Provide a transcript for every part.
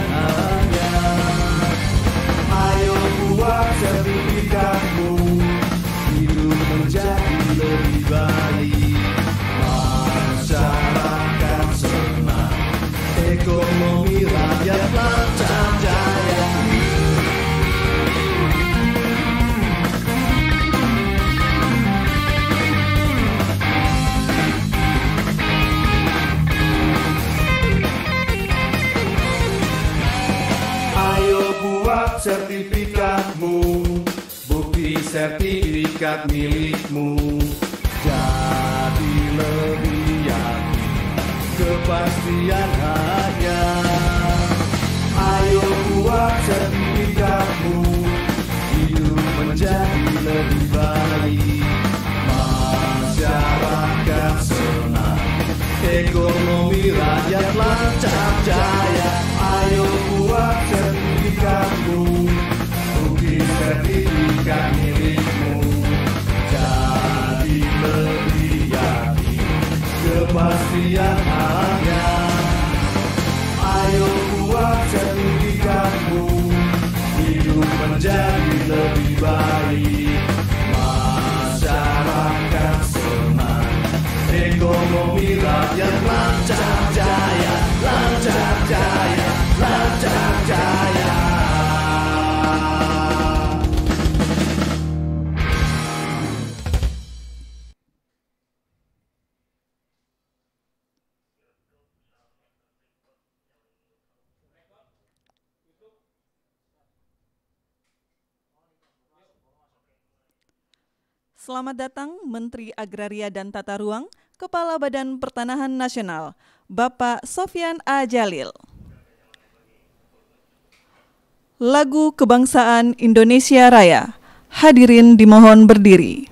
hanya. Ayo buat sertifikatmu, hidup menjadi lebih baik. Masyarakat senang, ekonomi rakyat lancar jaya. Ayo buat sertifikatmu, bukti sertifikat milikmu. Jadi lebih yakin, kepastian hanya. Ayo buat sertifikatmu, hidup menjadi lebih baik. Masyarakat senang, ekonomi rakyat lancar jaya. Ayo buat sertifikatmu, bukti sertifikat milikmu. Jadi lebih yakin, kepastian hanya. Ayo buat sertifikatmu, hidup menjadi lebih baik. Masyarakat senang, ekonomi rakyat lancar jaya, lancar jaya, lancar jaya. Selamat datang Menteri Agraria dan Tata Ruang, Kepala Badan Pertanahan Nasional, Bapak Sofyan A. Djalil. Lagu Kebangsaan Indonesia Raya. Hadirin dimohon berdiri.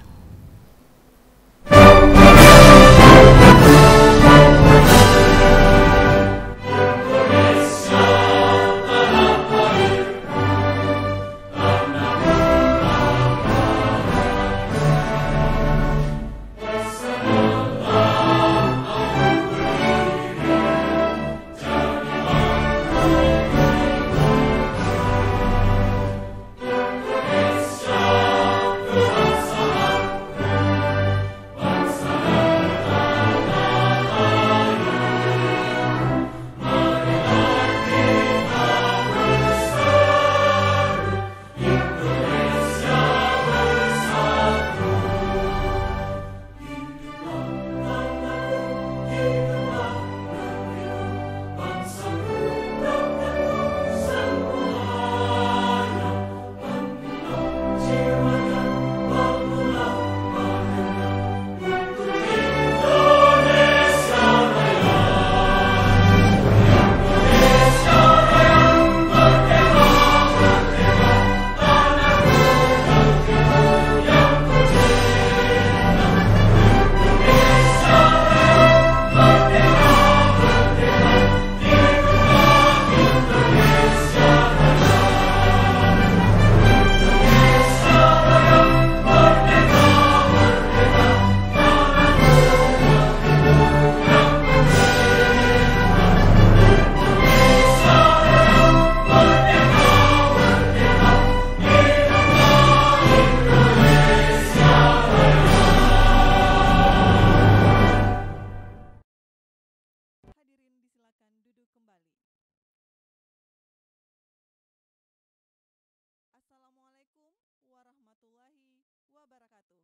Assalamualaikum warahmatullahi wabarakatuh.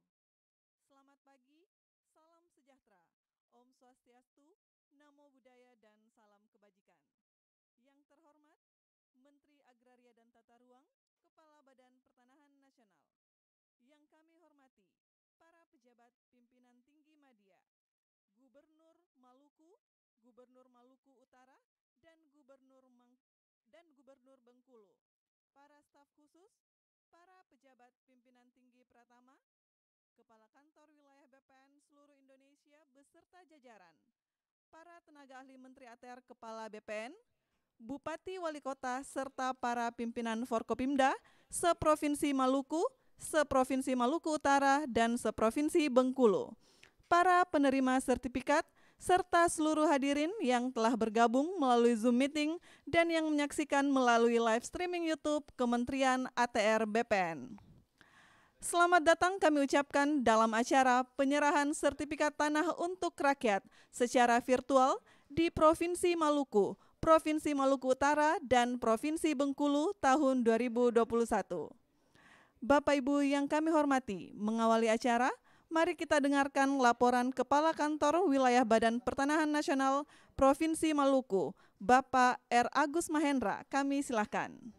Selamat pagi, salam sejahtera, Om Swastiastu, Namo Buddhaya, dan salam kebajikan. Yang terhormat, Menteri Agraria dan Tata Ruang, Kepala Badan Pertanahan Nasional. Yang kami hormati, para pejabat pimpinan tinggi media, Gubernur Maluku, Gubernur Maluku Utara, dan Gubernur Bengkulu, para staf khusus, para pejabat pimpinan tinggi Pratama, Kepala Kantor Wilayah BPN seluruh Indonesia beserta jajaran, para tenaga ahli Menteri ATR Kepala BPN, Bupati Wali Kota, serta para pimpinan Forkopimda seprovinsi Maluku, seprovinsi Maluku Utara, dan seprovinsi Bengkulu, para penerima sertifikat, serta seluruh hadirin yang telah bergabung melalui Zoom meeting dan yang menyaksikan melalui live streaming YouTube Kementerian ATR BPN. Selamat datang kami ucapkan dalam acara penyerahan sertifikat tanah untuk rakyat secara virtual di Provinsi Maluku, Provinsi Maluku Utara, dan Provinsi Bengkulu tahun 2021. Bapak Ibu yang kami hormati, mengawali acara, mari kita dengarkan laporan Kepala Kantor Wilayah Badan Pertanahan Nasional Provinsi Maluku, Bapak R. Agus Mahendra. Kami silakan.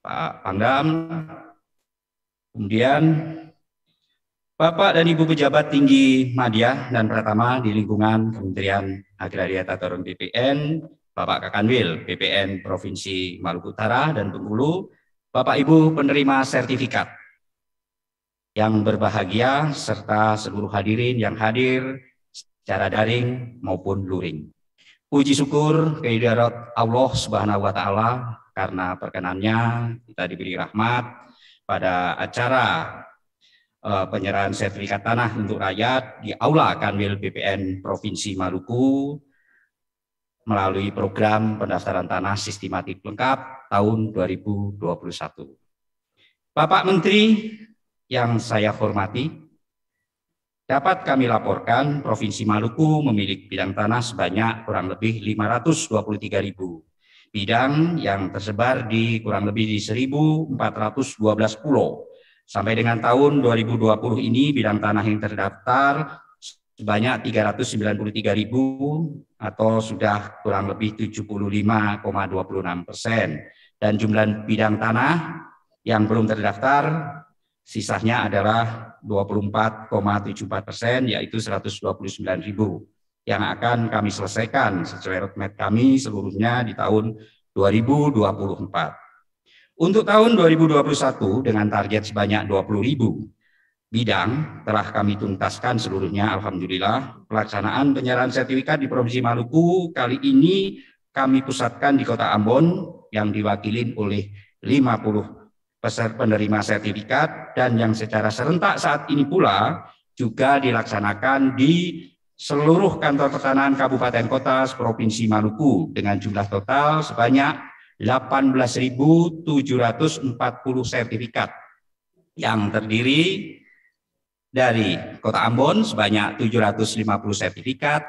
Pak Pangdam, kemudian Bapak dan Ibu pejabat tinggi Madya dan Pratama di lingkungan Kementerian Agraria Tata Ruang BPN, Bapak Kakanwil BPN Provinsi Maluku Utara dan Bengkulu, Bapak Ibu penerima sertifikat yang berbahagia serta seluruh hadirin yang hadir secara daring maupun luring. Puji syukur kehadirat Allah Subhanahu wa Ta'ala karena perkenannya kita diberi rahmat pada acara penyerahan sertifikat tanah untuk rakyat di Aula Kanwil BPN Provinsi Maluku melalui program pendaftaran tanah sistematik lengkap tahun 2021. Bapak Menteri yang saya hormati, dapat kami laporkan Provinsi Maluku memiliki bidang tanah sebanyak kurang lebih 523.000 bidang yang tersebar di kurang lebih di 1.412 pulau. Sampai dengan tahun 2020 ini bidang tanah yang terdaftar sebanyak 393.000 atau sudah kurang lebih 75,26%. Dan jumlah bidang tanah yang belum terdaftar sisanya adalah 24,74%, yaitu 129.000 yang akan kami selesaikan sesuai roadmap kami seluruhnya di tahun 2024. Untuk tahun 2021 dengan target sebanyak 20.000 bidang telah kami tuntaskan seluruhnya. Alhamdulillah, pelaksanaan penyerahan sertifikat di Provinsi Maluku kali ini kami pusatkan di Kota Ambon yang diwakili oleh 50 peserta penerima sertifikat dan yang secara serentak saat ini pula juga dilaksanakan di seluruh kantor pertanahan kabupaten kota Provinsi Maluku dengan jumlah total sebanyak 18.740 sertifikat yang terdiri dari Kota Ambon sebanyak 750 sertifikat,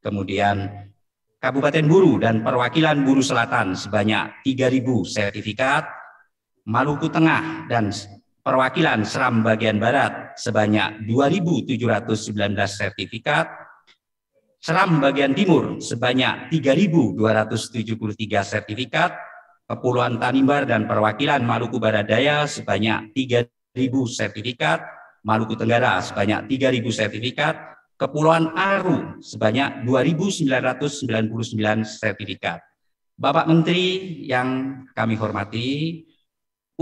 kemudian Kabupaten Buru dan Perwakilan Buru Selatan sebanyak 3.000 sertifikat, Maluku Tengah dan Perwakilan Seram Bagian Barat sebanyak 2.719 sertifikat, Seram Bagian Timur sebanyak 3.273 sertifikat, Kepulauan Tanimbar dan Perwakilan Maluku Barat Daya sebanyak 3.000 sertifikat, Maluku Tenggara sebanyak 3.000 sertifikat, Kepulauan Aru sebanyak 2.999 sertifikat. Bapak Menteri yang kami hormati,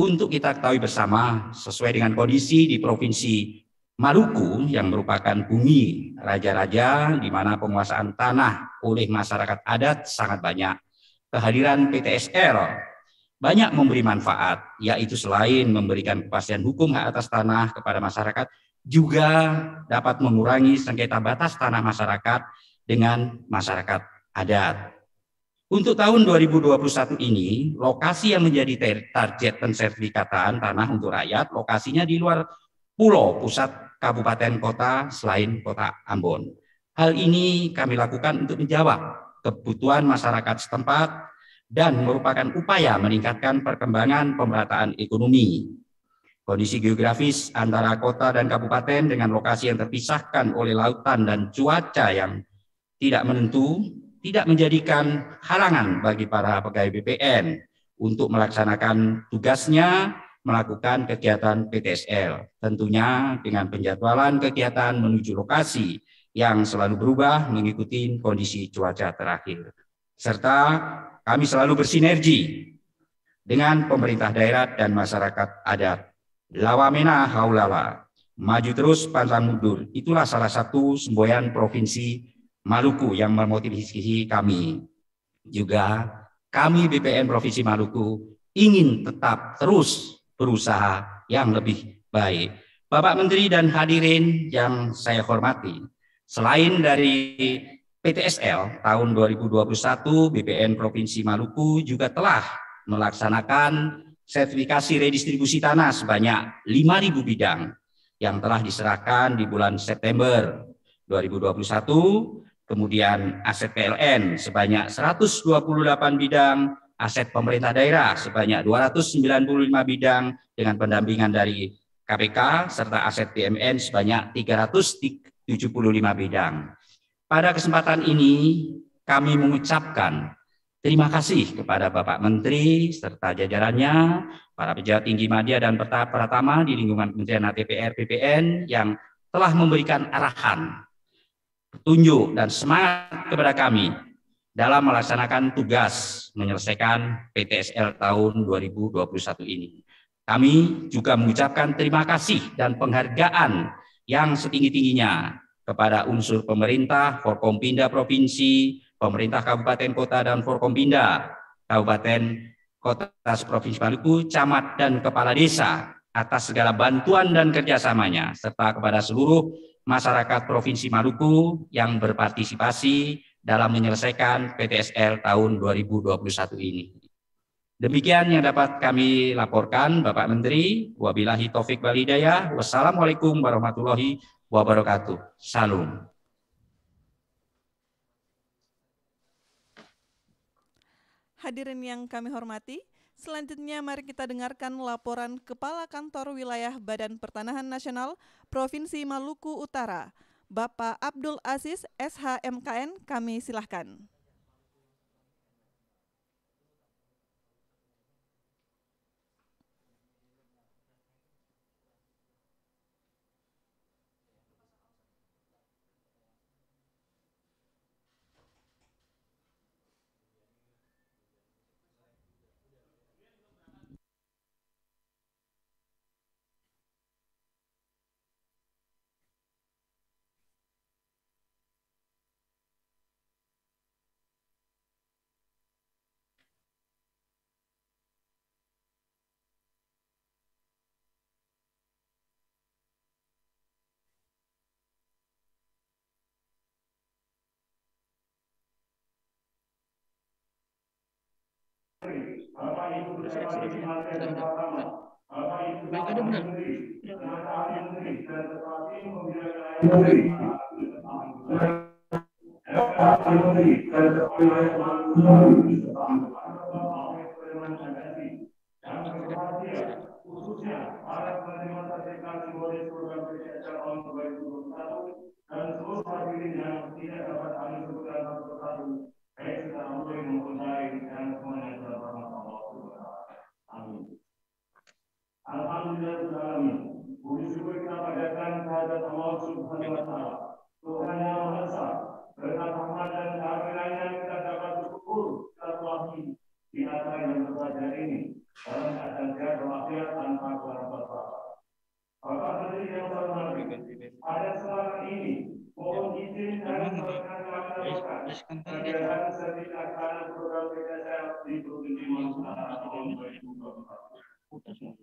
untuk kita ketahui bersama sesuai dengan kondisi di Provinsi Maluku yang merupakan bumi raja-raja di mana penguasaan tanah oleh masyarakat adat sangat banyak. Kehadiran PTSL banyak memberi manfaat, yaitu selain memberikan kepastian hukum hak atas tanah kepada masyarakat, juga dapat mengurangi sengketa batas tanah masyarakat dengan masyarakat adat. Untuk tahun 2021 ini, lokasi yang menjadi target pensertifikatan tanah untuk rakyat, lokasinya di luar pulau pusat kabupaten kota selain kota Ambon. Hal ini kami lakukan untuk menjawab kebutuhan masyarakat setempat dan merupakan upaya meningkatkan perkembangan pemerataan ekonomi. Kondisi geografis antara kota dan kabupaten dengan lokasi yang terpisahkan oleh lautan dan cuaca yang tidak menentu tidak menjadikan halangan bagi para pegawai BPN untuk melaksanakan tugasnya melakukan kegiatan PTSL, tentunya dengan penjadwalan kegiatan menuju lokasi yang selalu berubah mengikuti kondisi cuaca terakhir. Serta kami selalu bersinergi dengan pemerintah daerah dan masyarakat adat. Lawamena haulala, maju terus pantang mundur. Itulah salah satu semboyan Provinsi Maluku yang memotivasi kami. Juga kami BPN Provinsi Maluku ingin tetap terus berusaha yang lebih baik. Bapak Menteri dan hadirin yang saya hormati, selain dari PTSL tahun 2021, BPN Provinsi Maluku juga telah melaksanakan sertifikasi redistribusi tanah sebanyak 5.000 bidang yang telah diserahkan di bulan September 2021. Kemudian aset PLN sebanyak 128 bidang, aset pemerintah daerah sebanyak 295 bidang dengan pendampingan dari KPK, serta aset BUMN sebanyak 375 bidang. Pada kesempatan ini kami mengucapkan terima kasih kepada Bapak Menteri serta jajarannya, para pejabat tinggi media dan pratama di lingkungan Kementerian ATPR BPN yang telah memberikan arahan, petunjuk dan semangat kepada kami dalam melaksanakan tugas menyelesaikan PTSL tahun 2021 ini. Kami juga mengucapkan terima kasih dan penghargaan yang setinggi-tingginya kepada unsur pemerintah, Forkompinda Provinsi, pemerintah Kabupaten Kota dan Forkompinda Kabupaten Kota Provinsi Maluku, camat dan kepala desa atas segala bantuan dan kerjasamanya, serta kepada seluruh masyarakat Provinsi Maluku yang berpartisipasi dalam menyelesaikan PTSL tahun 2021 ini. Demikian yang dapat kami laporkan, Bapak Menteri. Wabillahi taufik wal hidayah. Wassalamualaikum warahmatullahi wabarakatuh. Salam. Hadirin yang kami hormati, selanjutnya mari kita dengarkan laporan Kepala Kantor Wilayah Badan Pertanahan Nasional Provinsi Maluku Utara, Bapak Abdul Aziz SHMKN, kami silahkan. Bapak Ibu pejabat tinggi dan pertama, Bapak Ibu Bapak Menteri, tenaga ahli menteri dan ketua tim pembina wilayah menteri, Bapak Menteri dan ketua wilayah dan berbahagia khususnya para penerima sertifikasi bonus program PTSL tahun 2021 dan seluruh hadirin yang tidak dapat kami sebutkan satu persatu, baik secara luring maupun daring dan semuanya dalam rahmat Allah Subhanahu wa Ta'ala. Amin. Alhamdulillahirrahmanirrahim. Puji syukur kita panjatkan kehadirat Allah Subhanahu wa Ta'ala, Tuhan yang Maha Esa. Berkat rahmat dan karunia-Nya kita dapat bersyukur silaturahmi di acara yang berbahagia ini dalam keadaan sehat walafiat tanpa kurang apa-apa. Bapak Menteri yang saya hormati, pada kesempatan ini mohon izin dan perkenan melakukan kegiatan sertifikat tanah program PTSL di Provinsi Maluku Utara tahun 2021.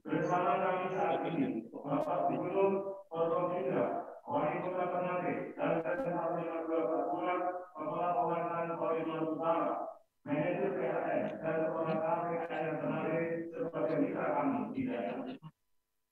Bersama kami saat ini, Bapak Gubernur Forkompinda, Wali Kota Ternate, dan Sekretaris Jenderal Kepulauan, Kepala Pemerintahan Provinsi Maluku Utara, Manajer PLN, dan Kepala KPK yang Ternate sebagai mitra kami di daerah.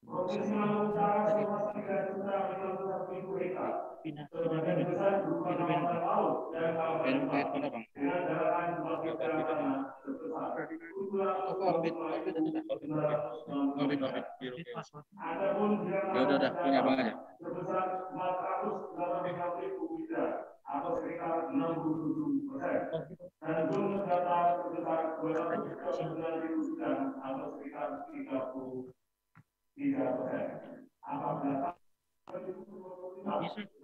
Provinsi Maluku Utara seluas 3.051.000 hektar. Sebagian besar berupa kawasan laut dan kawasan besar dengan daratan sebagai tanah sebesar 200.990. Adapun udah punya abang aja. sebesar 485.000 hektar atau sekitar 67%. Dan jumlah data sebesar 239.000 hektar atau sekitar 33%. Apabila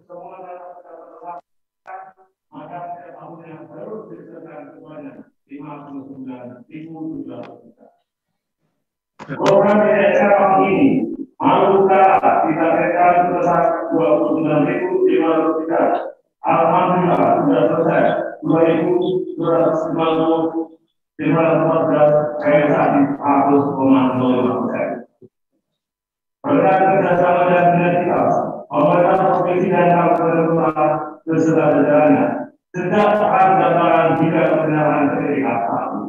semua data terdapat maka setiap tahunnya harus diselesaikan semuanya 59.000 hektar. Program PDSR tahun ini Maluku Utara ditargetkan sebesar 29.500 hektar. Alhamdulillah sudah selesai 2.250.514 realisasi 100,05%. Berkat kerjasama dan sinergitas pemerintah provinsi dan kabupaten kota beserta jajarannya sejak pendaftaran hingga penyerahan sertifikat satu.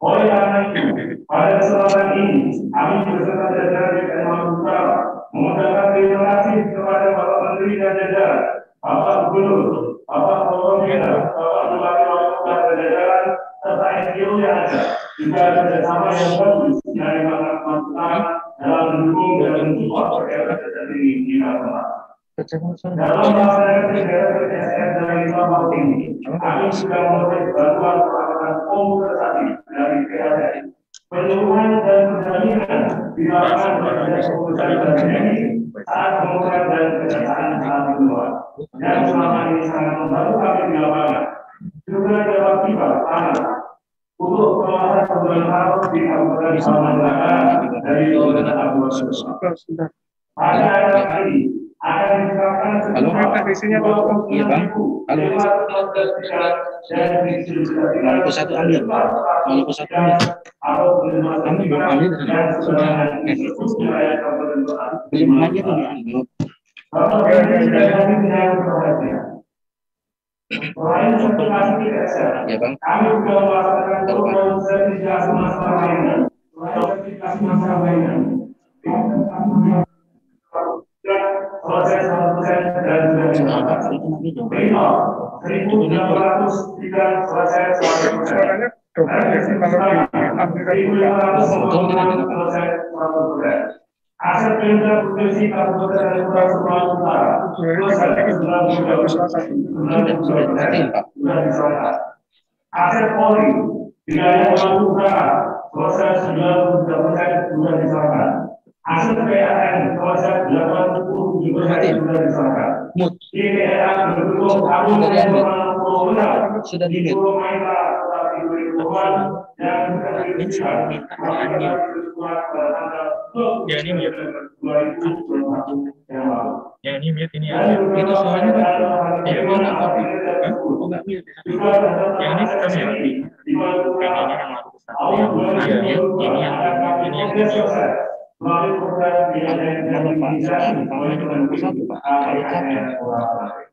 Oleh karena itu, pada kesempatan ini kami beserta jajaran DPR Maluku Utara mengucapkan terima kasih kepada Bapak Menteri dan jajaran, Bapak Gubernur, Bapak Kapolda, Bapak Bupati Wali Kota dan jajaran serta NGO yang ada juga kerjasama yang bagus dari masyarakat Maluku Utara dalam mendukung dan mensupport kegiatan ini di Maluku. Dalam melaksanakan kegiatan PDSR dari tahun ini, kami juga memperoleh bantuan peralatan komputerisasi dari PLN. Penyuluhan dan pendampingan dilakukan oleh komputerisasi dan teknik saat pembukaan dan pendataan saat luar. Dan selama ini sangat membantu kami di lapangan. Juga dapat tiba tangan untuk pengawasan kebutuhan harus di Kabupaten Samarinda dari Kabupaten Abuan. Pada acara ini akan diterapkan isinya iya bang. Maluku satu ambil, Maluku satu ambil. Kamu belum ambil sudah. Belum lagi tuh diambil. Selain sertifikasi PDSR, Ya bang. kami juga melaksanakan program sertifikasi masalah lainnya. Sertifikasi masalah lainnya. Proses 100% dan sudah dilakukan. Minimal 1.803 selesai 100%. Aset Pemda Provinsi Kabupaten dan Kota Maluku Utara sudah diserahkan. Aset Polri wilayah Maluku Utara proses 93% sudah diserahkan. Aset PLN proses 87% sudah diserahkan. DPR berbentuk tahun sudah di ya ini mute. Ya ini mute ini ya. Itu soalnya kan ya ini nggak mute. Yang ini kita mute. Pengennya yang laku satu yang ini yang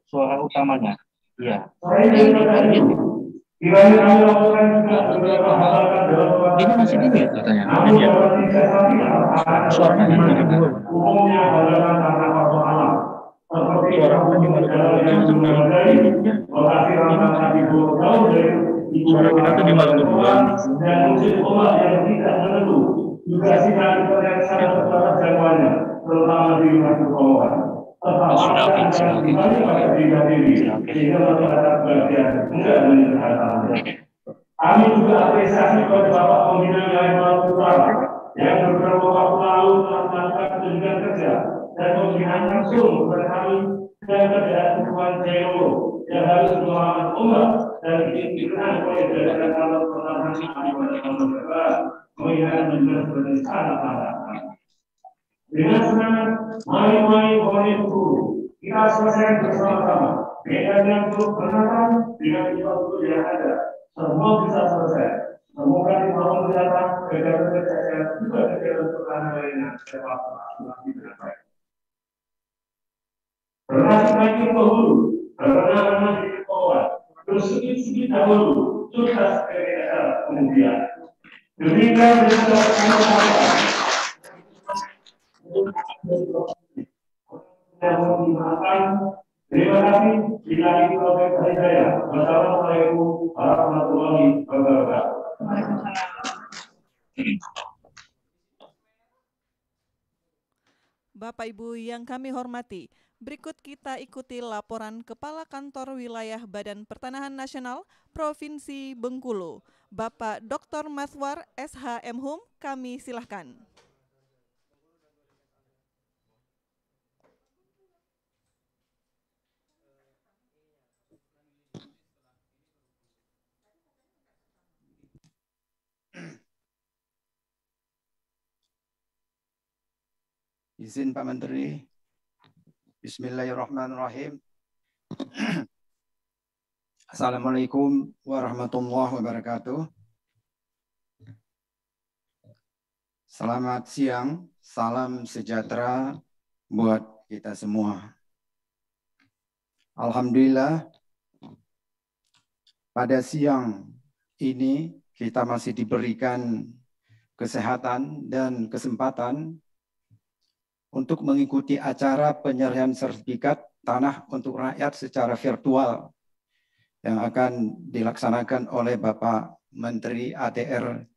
suara utamanya. Iya. Ini masih di mute katanya. Suaranya suara kita tuh di Maluku dua. Juga sidang yang sangat terbatas jangkauannya, terutama di wilayah kepulauan. sudah fix Sehingga masyarakat bagian enggak menyederhanakan. Kami juga apresiasi kepada Bapak Pembina Wilayah Maluku Utara yang beberapa waktu lalu telah melakukan kunjungan kerja dan pembinaan langsung kepada kami dan kepada Tuan Jero yang harus melawan umat dan dipimpin oleh jajaran kantor pertahanan mengingat juga sebagai sangat-sangat. Dengan semangat, mari kita selesaikan bersama-sama. Medan yang belum berhasil dengan infrastruktur yang ada, semua bisa selesai. Semoga di tahun mendatang kegiatan PDSR juga kegiatan pertahanan lainnya dapat berlangsung dengan baik. Bernasib baik ke hulu, karena di kepulauan, bersegi-segi dahulu, sukses PDSR kemudian. Demikian Terima kasih. Sekali lagi dari saya. Wassalamualaikum warahmatullahi wabarakatuh. Bapak Ibu yang kami hormati, berikut kita ikuti laporan Kepala Kantor Wilayah Badan Pertanahan Nasional Provinsi Bengkulu, Bapak Dr. Mathwar SH Mhum, kami silahkan. Izin Pak Menteri. Bismillahirrahmanirrahim. Assalamualaikum warahmatullahi wabarakatuh. Selamat siang, salam sejahtera buat kita semua. Alhamdulillah, pada siang ini kita masih diberikan kesehatan dan kesempatan untuk mengikuti acara penyerahan sertifikat tanah untuk rakyat secara virtual yang akan dilaksanakan oleh Bapak Menteri ATR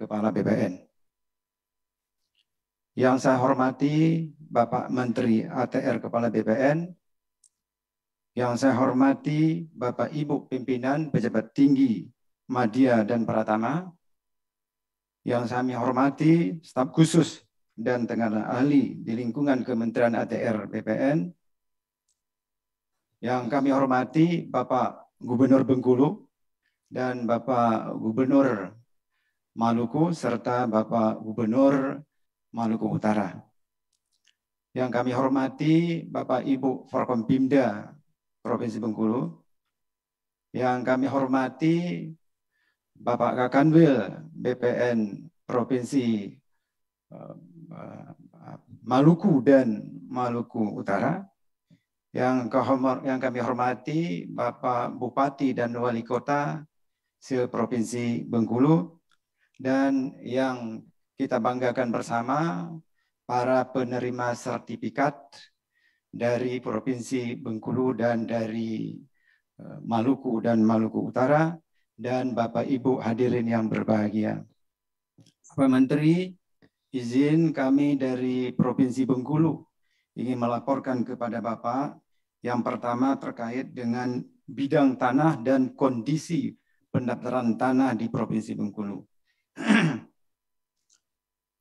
Kepala BPN. Yang saya hormati Bapak Menteri ATR Kepala BPN, yang saya hormati Bapak Ibu pimpinan pejabat tinggi Madya dan Pratama, yang saya hormati staf khusus dan tenaga ahli di lingkungan Kementerian ATR BPN, yang kami hormati Bapak Gubernur Bengkulu dan Bapak Gubernur Maluku serta Bapak Gubernur Maluku Utara. Yang kami hormati Bapak Ibu Forkompimda Provinsi Bengkulu, yang kami hormati Bapak Kakanwil BPN Provinsi Maluku dan Maluku Utara, yang kami hormati Bapak Bupati dan Wali Kota se-Provinsi Bengkulu, dan yang kita banggakan bersama para penerima sertifikat dari Provinsi Bengkulu dan dari Maluku dan Maluku Utara, dan Bapak Ibu hadirin yang berbahagia. Pak Menteri, izin kami dari Provinsi Bengkulu ingin melaporkan kepada Bapak yang pertama terkait dengan bidang tanah dan kondisi pendaftaran tanah di Provinsi Bengkulu.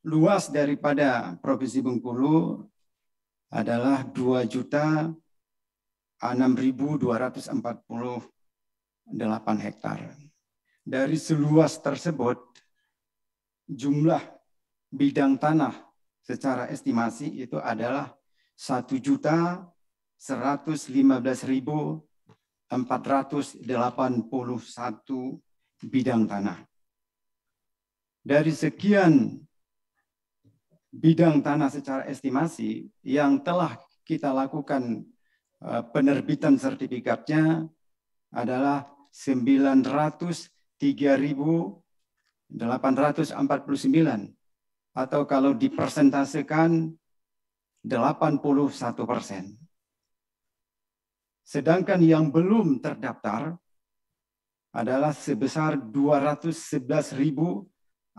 Luas daripada Provinsi Bengkulu adalah 2.006.248 hektar. Dari seluas tersebut, jumlah bidang tanah secara estimasi itu adalah 1.011.481 bidang tanah. Dari sekian bidang tanah secara estimasi yang telah kita lakukan penerbitan sertifikatnya adalah 903.849, atau kalau dipersentasekan 81%. Sedangkan yang belum terdaftar adalah sebesar 211.632,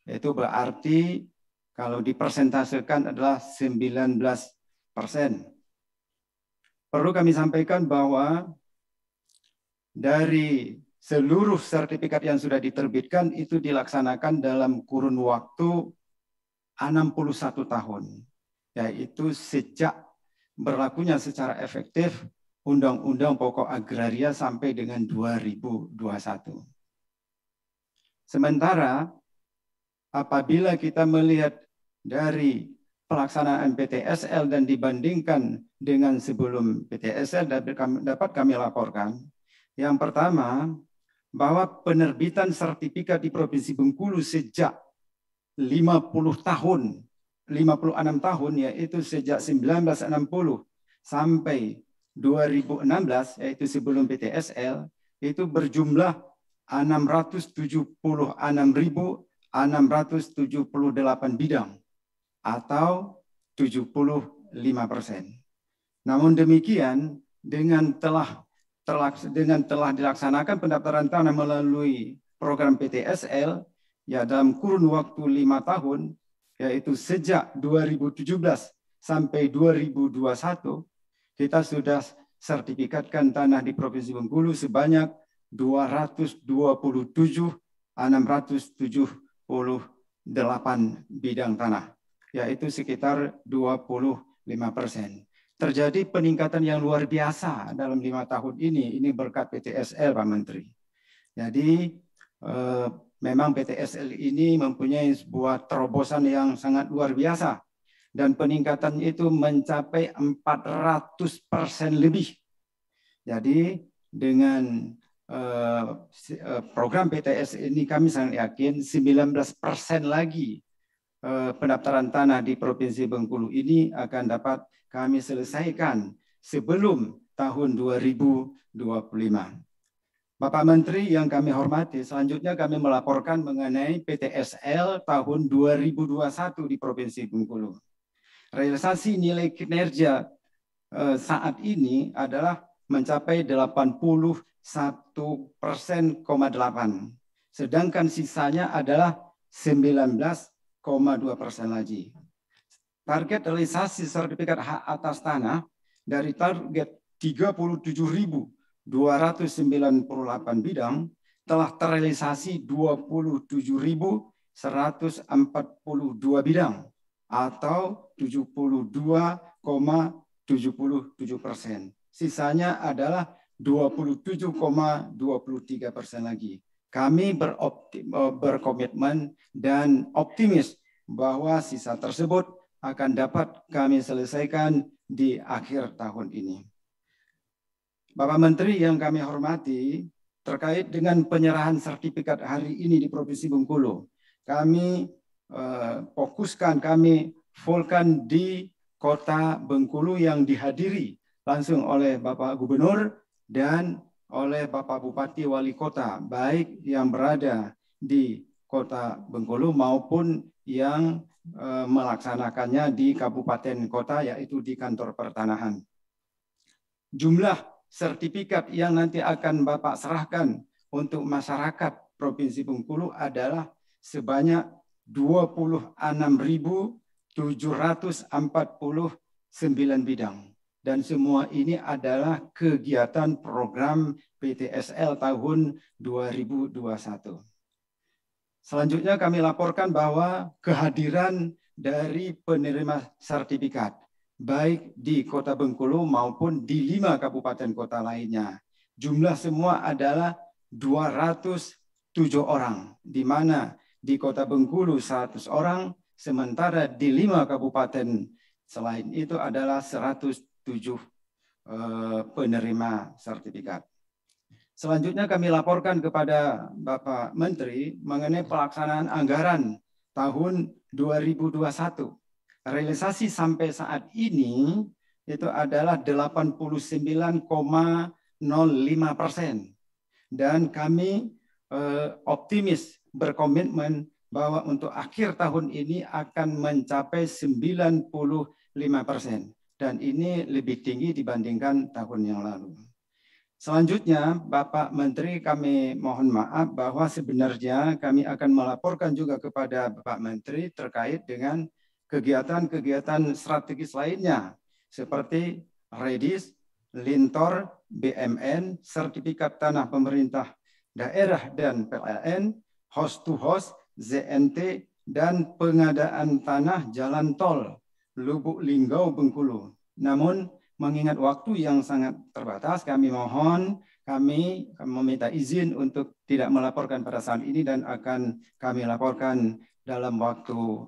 yaitu berarti kalau dipersentasekan adalah 19%. Perlu kami sampaikan bahwa dari seluruh sertifikat yang sudah diterbitkan itu dilaksanakan dalam kurun waktu 61 tahun, yaitu sejak berlakunya secara efektif Undang-Undang Pokok Agraria sampai dengan 2021. Sementara apabila kita melihat dari pelaksanaan PTSL dan dibandingkan dengan sebelum PTSL, dapat kami laporkan, yang pertama, bahwa penerbitan sertifikat di Provinsi Bengkulu sejak 56 tahun, yaitu sejak 1960 sampai 2016, yaitu sebelum PTSL, itu berjumlah 676.678 bidang. atau 75%. Namun demikian, dengan telah dilaksanakan pendaftaran tanah melalui program PTSL, ya dalam kurun waktu 5 tahun, yaitu sejak 2017 sampai 2021, kita sudah sertifikatkan tanah di Provinsi Bengkulu sebanyak 227.678 bidang tanah, yaitu sekitar 25%. Terjadi peningkatan yang luar biasa dalam 5 tahun ini berkat PTSL, Pak Menteri. Jadi memang PTSL ini mempunyai sebuah terobosan yang sangat luar biasa, dan peningkatan itu mencapai 400% lebih. Jadi dengan program PTS ini kami sangat yakin 19% lagi pendaftaran tanah di Provinsi Bengkulu ini akan dapat kami selesaikan sebelum tahun 2025. Bapak Menteri yang kami hormati, selanjutnya kami melaporkan mengenai PTSL tahun 2021 di Provinsi Bengkulu. Realisasi nilai kinerja saat ini adalah mencapai 81,8%, sedangkan sisanya adalah 19,2% lagi. Target realisasi sertifikat hak atas tanah dari target 37.298 bidang telah terrealisasi 27.142 bidang atau 72,77%. Sisanya adalah 27,23% lagi. Kami berkomitmen dan optimis bahwa sisa tersebut akan dapat kami selesaikan di akhir tahun ini. Bapak Menteri yang kami hormati, terkait dengan penyerahan sertifikat hari ini di Provinsi Bengkulu, kami fokuskan, kami fullkan di Kota Bengkulu yang dihadiri langsung oleh Bapak Gubernur dan oleh Bapak Bupati Wali Kota, baik yang berada di Kota Bengkulu maupun yang melaksanakannya di kabupaten kota, yaitu di kantor pertanahan. Jumlah sertifikat yang nanti akan Bapak serahkan untuk masyarakat Provinsi Bengkulu adalah sebanyak 26.749 bidang. Dan semua ini adalah kegiatan program PTSL tahun 2021. Selanjutnya kami laporkan bahwa kehadiran dari penerima sertifikat, baik di Kota Bengkulu maupun di 5 kabupaten kota lainnya. Jumlah semua adalah 207 orang, di mana di Kota Bengkulu 100 orang, sementara di 5 kabupaten selain itu adalah 107 penerima sertifikat. Selanjutnya kami laporkan kepada Bapak Menteri mengenai pelaksanaan anggaran tahun 2021. Realisasi sampai saat ini itu adalah 89,05%. Dan kami optimis, berkomitmen bahwa untuk akhir tahun ini akan mencapai 95%. Dan ini lebih tinggi dibandingkan tahun yang lalu. Selanjutnya, Bapak Menteri, kami mohon maaf bahwa sebenarnya kami akan melaporkan juga kepada Bapak Menteri terkait dengan kegiatan-kegiatan strategis lainnya, seperti REDIS, Lintor, BMN, sertifikat tanah pemerintah daerah dan PLN, host to host, ZNT, dan pengadaan tanah jalan tol Lubuk Linggau Bengkulu. Namun, mengingat waktu yang sangat terbatas, kami meminta izin untuk tidak melaporkan pada saat ini dan akan kami laporkan dalam waktu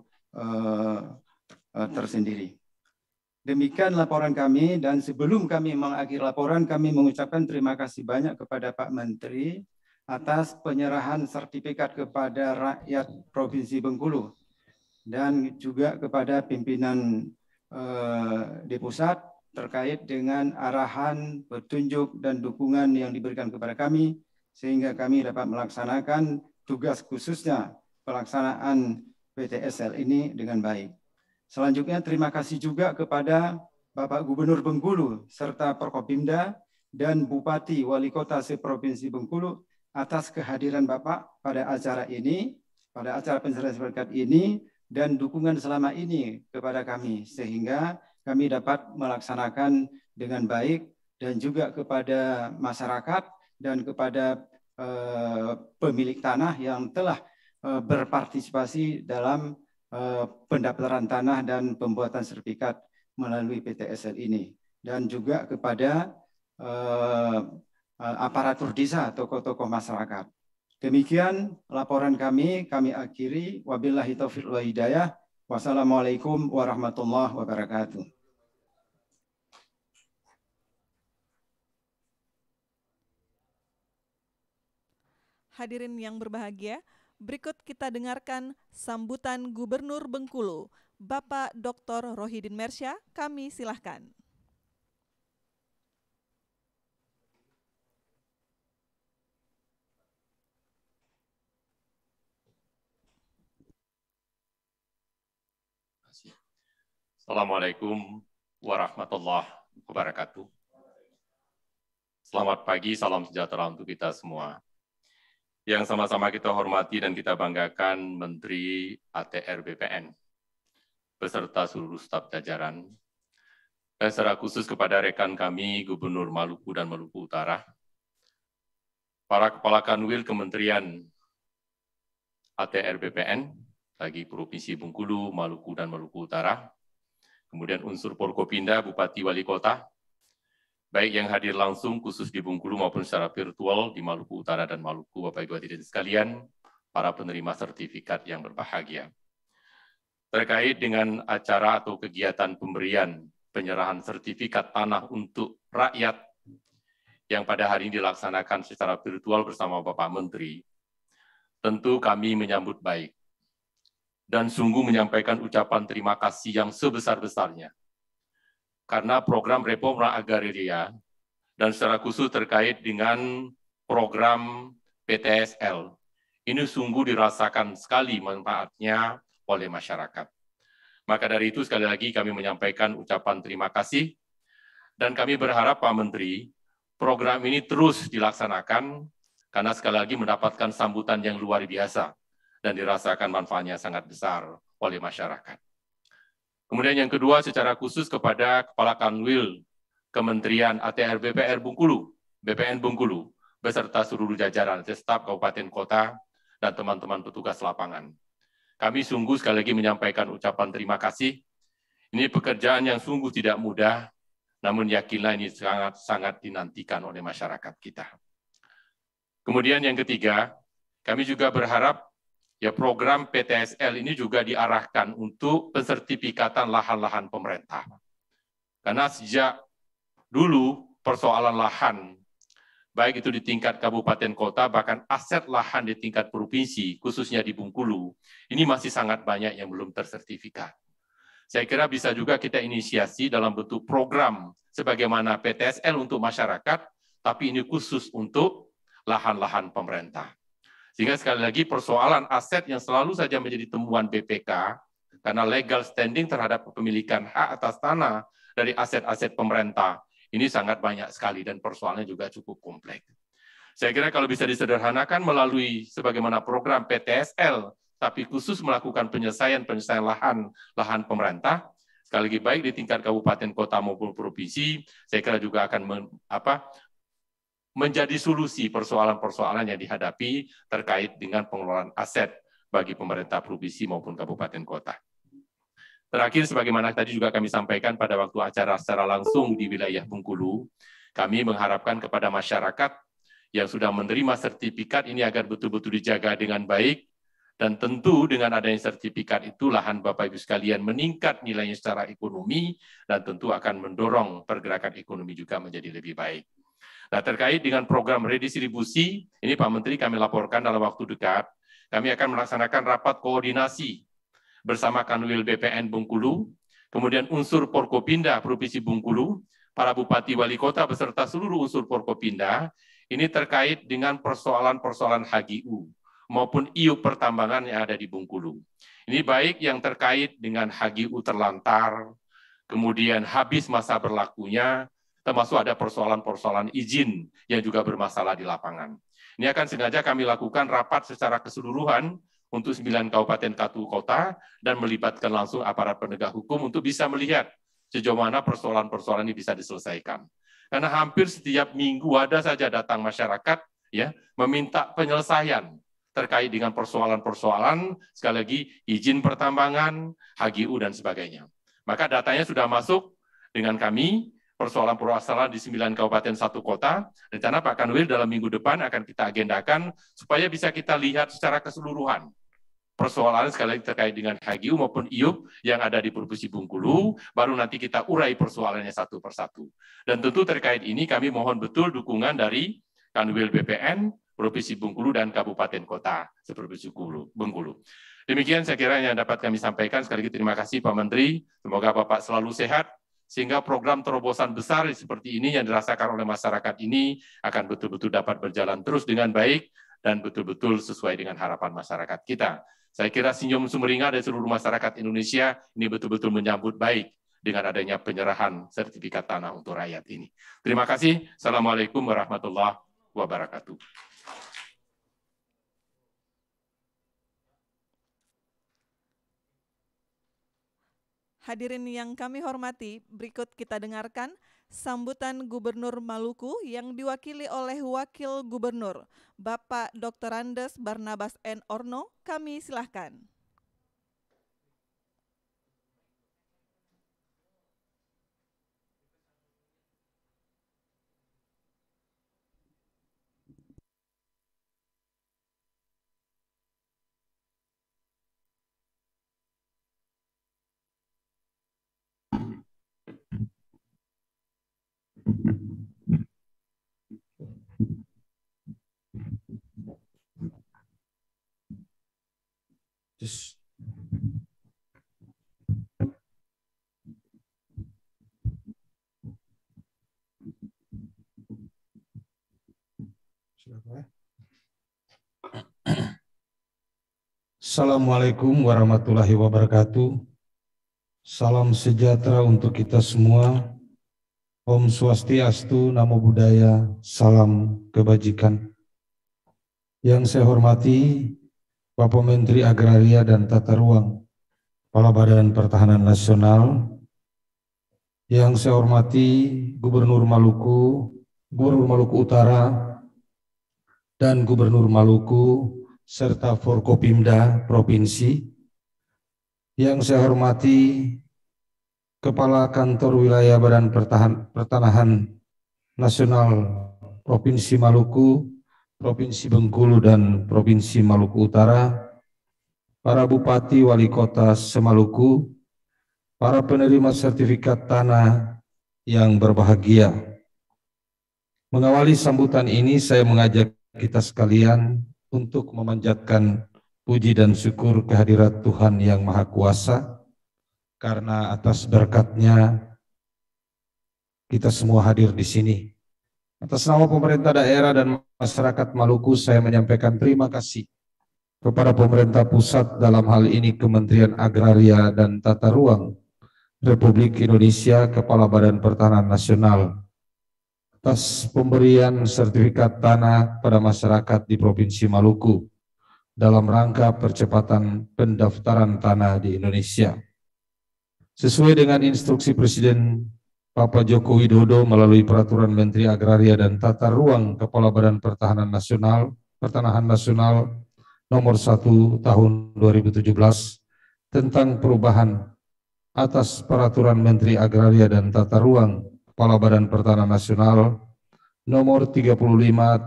tersendiri. Demikian laporan kami, dan sebelum kami mengakhiri laporan, kami mengucapkan terima kasih banyak kepada Pak Menteri atas penyerahan sertifikat kepada rakyat Provinsi Bengkulu dan juga kepada pimpinan di pusat terkait dengan arahan, petunjuk, dan dukungan yang diberikan kepada kami, sehingga kami dapat melaksanakan tugas khususnya pelaksanaan PTSL ini dengan baik. Selanjutnya terima kasih juga kepada Bapak Gubernur Bengkulu serta Prokopimda dan Bupati Wali Kota Seprovinsi Bengkulu atas kehadiran Bapak pada acara ini, pada acara penyerahan sertifikat ini, dan dukungan selama ini kepada kami, sehingga kami dapat melaksanakan dengan baik, dan juga kepada masyarakat dan kepada pemilik tanah yang telah berpartisipasi dalam pendaftaran tanah dan pembuatan sertifikat melalui PTSL ini, dan juga kepada aparatur desa, tokoh-tokoh masyarakat. Demikian laporan kami akhiri. Wabillahi taufiq wal hidayah. Wassalamualaikum warahmatullahi wabarakatuh. Hadirin yang berbahagia, berikut kita dengarkan sambutan Gubernur Bengkulu, Bapak Dr. Rohidin Mersya. Kami silahkan. Assalamualaikum warahmatullahi wabarakatuh. Selamat pagi, salam sejahtera untuk kita semua. Yang sama-sama kita hormati dan kita banggakan Menteri ATR BPN, beserta seluruh staf jajaran, dan secara khusus kepada rekan kami Gubernur Maluku dan Maluku Utara, para Kepala Kanwil Kementerian ATR BPN, bagi Provinsi Bengkulu, Maluku, dan Maluku Utara, kemudian unsur Forkopimda, Bupati Wali Kota, baik yang hadir langsung khusus di Bengkulu maupun secara virtual di Maluku Utara dan Maluku, Bapak Ibu hadirin sekalian, para penerima sertifikat yang berbahagia. Terkait dengan acara atau kegiatan pemberian penyerahan sertifikat tanah untuk rakyat yang pada hari ini dilaksanakan secara virtual bersama Bapak Menteri, tentu kami menyambut baik dan sungguh menyampaikan ucapan terima kasih yang sebesar-besarnya. Karena program reforma agraria dan secara khusus terkait dengan program PTSL, ini sungguh dirasakan sekali manfaatnya oleh masyarakat. Maka dari itu sekali lagi kami menyampaikan ucapan terima kasih, dan kami berharap Pak Menteri, program ini terus dilaksanakan, karena sekali lagi mendapatkan sambutan yang luar biasa, dan dirasakan manfaatnya sangat besar oleh masyarakat. Kemudian yang kedua, secara khusus kepada Kepala Kanwil Kementerian ATR BPN Bengkulu, beserta seluruh jajaran staf kabupaten kota dan teman-teman petugas lapangan. Kami sungguh sekali lagi menyampaikan ucapan terima kasih. Ini pekerjaan yang sungguh tidak mudah, namun yakinlah ini sangat dinantikan oleh masyarakat kita. Kemudian yang ketiga, kami juga berharap ya program PTSL ini juga diarahkan untuk pensertifikatan lahan-lahan pemerintah. Karena sejak dulu persoalan lahan, baik itu di tingkat kabupaten kota, bahkan aset lahan di tingkat provinsi, khususnya di Bengkulu, ini masih sangat banyak yang belum tersertifikat. Saya kira bisa juga kita inisiasi dalam bentuk program sebagaimana PTSL untuk masyarakat, tapi ini khusus untuk lahan-lahan pemerintah. Sehingga sekali lagi persoalan aset yang selalu saja menjadi temuan BPK, karena legal standing terhadap kepemilikan hak atas tanah dari aset-aset pemerintah, ini sangat banyak sekali dan persoalannya juga cukup kompleks. Saya kira kalau bisa disederhanakan melalui sebagaimana program PTSL, tapi khusus melakukan penyelesaian lahan pemerintah, sekali lagi baik di tingkat kabupaten, kota maupun provinsi, saya kira juga akan menjadi solusi persoalan-persoalan yang dihadapi terkait dengan pengelolaan aset bagi pemerintah provinsi maupun kabupaten kota. Terakhir, sebagaimana tadi juga kami sampaikan pada waktu acara secara langsung di wilayah Bengkulu, kami mengharapkan kepada masyarakat yang sudah menerima sertifikat ini agar betul-betul dijaga dengan baik, dan tentu dengan adanya sertifikat itu lahan Bapak Ibu sekalian meningkat nilainya secara ekonomi, dan tentu akan mendorong pergerakan ekonomi juga menjadi lebih baik. Nah, terkait dengan program redistribusi, ini Pak Menteri kami laporkan dalam waktu dekat, kami akan melaksanakan rapat koordinasi bersama Kanwil BPN Bengkulu, kemudian unsur Forkopimda Provinsi Bengkulu, para Bupati Wali Kota beserta seluruh unsur Forkopimda, ini terkait dengan persoalan-persoalan HGU, maupun IUP pertambangan yang ada di Bengkulu. Ini baik yang terkait dengan HGU terlantar, kemudian habis masa berlakunya, termasuk ada persoalan-persoalan izin yang juga bermasalah di lapangan. Ini akan sengaja kami lakukan rapat secara keseluruhan untuk 9 kabupaten kota dan melibatkan langsung aparat penegak hukum untuk bisa melihat sejauh mana persoalan-persoalan ini bisa diselesaikan. Karena hampir setiap minggu ada saja datang masyarakat ya meminta penyelesaian terkait dengan persoalan-persoalan, sekali lagi izin pertambangan, HGU dan sebagainya. Maka datanya sudah masuk dengan kami, persoalan-persoalan di 9 kabupaten 1 kota. Rencana Pak Kanwil dalam minggu depan akan kita agendakan supaya bisa kita lihat secara keseluruhan persoalan sekali lagi terkait dengan HGU maupun IUP yang ada di Provinsi Bengkulu, baru nanti kita urai persoalannya satu persatu. Dan tentu terkait ini kami mohon betul dukungan dari Kanwil BPN, Provinsi Bengkulu dan Kabupaten Kota seperti Bengkulu. Demikian saya kira yang dapat kami sampaikan. Sekali lagi terima kasih Pak Menteri. Semoga Bapak selalu sehat sehingga program terobosan besar seperti ini yang dirasakan oleh masyarakat ini akan betul-betul dapat berjalan terus dengan baik dan betul-betul sesuai dengan harapan masyarakat kita. Saya kira senyum sumringah dari seluruh masyarakat Indonesia ini betul-betul menyambut baik dengan adanya penyerahan sertifikat tanah untuk rakyat ini. Terima kasih. Assalamualaikum warahmatullahi wabarakatuh. Hadirin yang kami hormati, berikut kita dengarkan sambutan Gubernur Maluku yang diwakili oleh Wakil Gubernur, Bapak Dr. Andes Barnabas N. Orno. Kami silahkan. Assalamualaikum warahmatullahi wabarakatuh. Salam sejahtera untuk kita semua. Om Swastiastu, Namo Buddhaya, salam kebajikan. Yang saya hormati Bapak Menteri Agraria dan Tata Ruang, Kepala Badan Pertahanan Nasional. Yang saya hormati Gubernur Maluku Utara, dan Gubernur Maluku, serta Forkopimda Provinsi. Yang saya hormati Kepala Kantor Wilayah Badan Pertanahan Nasional Provinsi Maluku, Provinsi Bengkulu dan Provinsi Maluku Utara, para Bupati Wali Kota Semaluku, para penerima sertifikat tanah yang berbahagia. Mengawali sambutan ini, saya mengajak kita sekalian untuk memanjatkan puji dan syukur kehadirat Tuhan Yang Maha Kuasa, karena atas berkat-Nya kita semua hadir di sini. Atas nama pemerintah daerah dan masyarakat Maluku, saya menyampaikan terima kasih kepada pemerintah pusat, dalam hal ini Kementerian Agraria dan Tata Ruang Republik Indonesia, Kepala Badan Pertahanan Nasional, atas pemberian sertifikat tanah pada masyarakat di Provinsi Maluku dalam rangka percepatan pendaftaran tanah di Indonesia. Sesuai dengan instruksi Presiden Bapak Joko Widodo melalui Peraturan Menteri Agraria dan Tata Ruang Kepala Badan Pertahanan Nasional Nomor 1 Tahun 2017 tentang perubahan atas Peraturan Menteri Agraria dan Tata Ruang Kepala Badan Pertahanan Nasional Nomor 35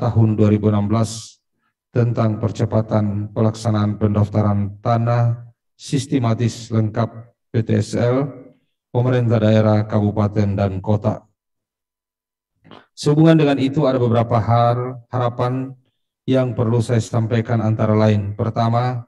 Tahun 2016 tentang percepatan pelaksanaan pendaftaran tanah sistematis lengkap PTSL pemerintah daerah, kabupaten, dan kota. Sehubungan dengan itu ada beberapa harapan yang perlu saya sampaikan, antara lain. Pertama,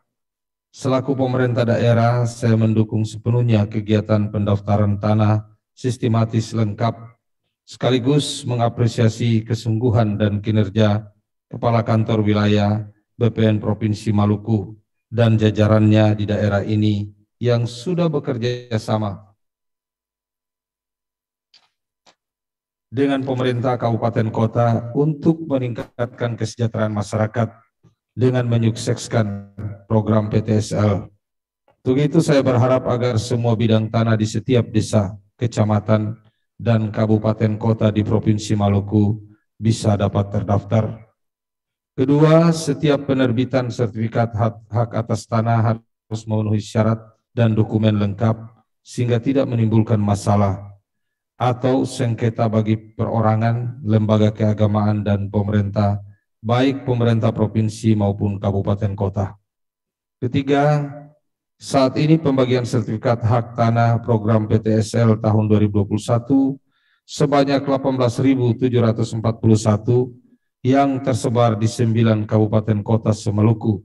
selaku pemerintah daerah, saya mendukung sepenuhnya kegiatan pendaftaran tanah sistematis lengkap, sekaligus mengapresiasi kesungguhan dan kinerja Kepala Kantor Wilayah BPN Provinsi Maluku dan jajarannya di daerah ini yang sudah bekerja sama dengan pemerintah kabupaten kota untuk meningkatkan kesejahteraan masyarakat dengan menyukseskan program PTSL. Untuk itu saya berharap agar semua bidang tanah di setiap desa, kecamatan, dan kabupaten kota di Provinsi Maluku bisa dapat terdaftar. Kedua, setiap penerbitan sertifikat hak atas tanah harus memenuhi syarat dan dokumen lengkap sehingga tidak menimbulkan masalah atau sengketa bagi perorangan, lembaga keagamaan, dan pemerintah, baik pemerintah provinsi maupun kabupaten kota. Ketiga, saat ini pembagian sertifikat hak tanah program PTSL tahun 2021 sebanyak 18.741 yang tersebar di 9 kabupaten kota se-Maluku.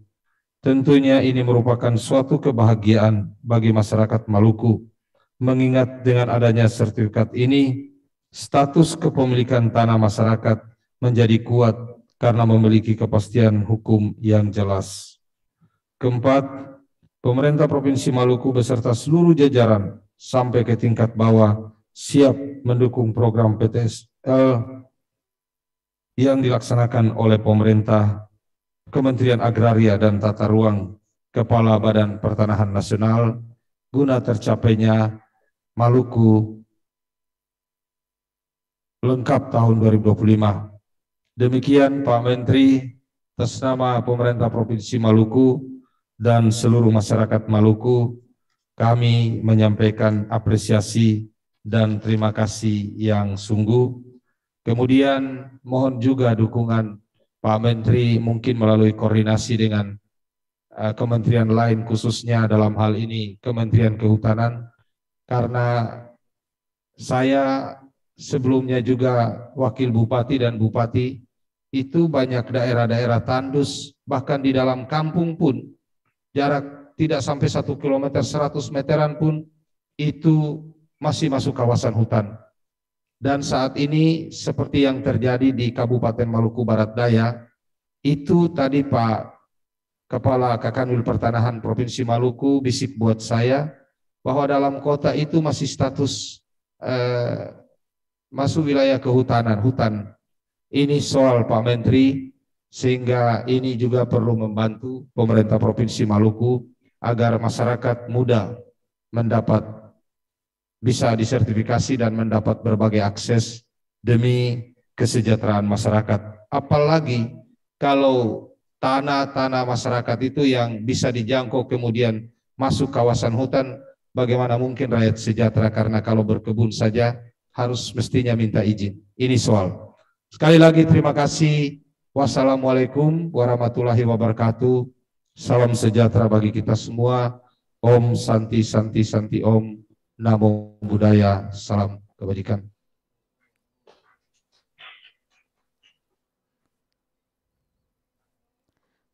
Tentunya ini merupakan suatu kebahagiaan bagi masyarakat Maluku, mengingat dengan adanya sertifikat ini, status kepemilikan tanah masyarakat menjadi kuat karena memiliki kepastian hukum yang jelas. Keempat, pemerintah Provinsi Maluku beserta seluruh jajaran sampai ke tingkat bawah siap mendukung program PTSL yang dilaksanakan oleh pemerintah, Kementerian Agraria dan Tata Ruang, Kepala Badan Pertanahan Nasional, guna tercapainya Maluku lengkap tahun 2025. Demikian Pak Menteri, atas nama pemerintah Provinsi Maluku dan seluruh masyarakat Maluku, kami menyampaikan apresiasi dan terima kasih yang sungguh. Kemudian mohon juga dukungan Pak Menteri mungkin melalui koordinasi dengan kementerian lain, khususnya dalam hal ini Kementerian Kehutanan, karena saya sebelumnya juga wakil bupati dan bupati, itu banyak daerah-daerah tandus, bahkan di dalam kampung pun jarak tidak sampai 1 km 100 meteran pun itu masih masuk kawasan hutan. Dan saat ini seperti yang terjadi di Kabupaten Maluku Barat Daya, itu tadi Pak Kepala Kakanwil Pertanahan Provinsi Maluku bisik buat saya bahwa dalam kota itu masih status masuk wilayah kehutanan, hutan. Ini soal Pak Menteri, sehingga ini juga perlu membantu pemerintah Provinsi Maluku agar masyarakat mudah mendapat, bisa disertifikasi dan mendapat berbagai akses demi kesejahteraan masyarakat. Apalagi kalau tanah-tanah masyarakat itu yang bisa dijangkau kemudian masuk kawasan hutan, bagaimana mungkin rakyat sejahtera, karena kalau berkebun saja harus mestinya minta izin. Ini soal. Sekali lagi terima kasih. Wassalamualaikum warahmatullahi wabarakatuh. Salam sejahtera bagi kita semua. Om Santi Santi Santi Om. Namo Buddhaya, salam kebajikan.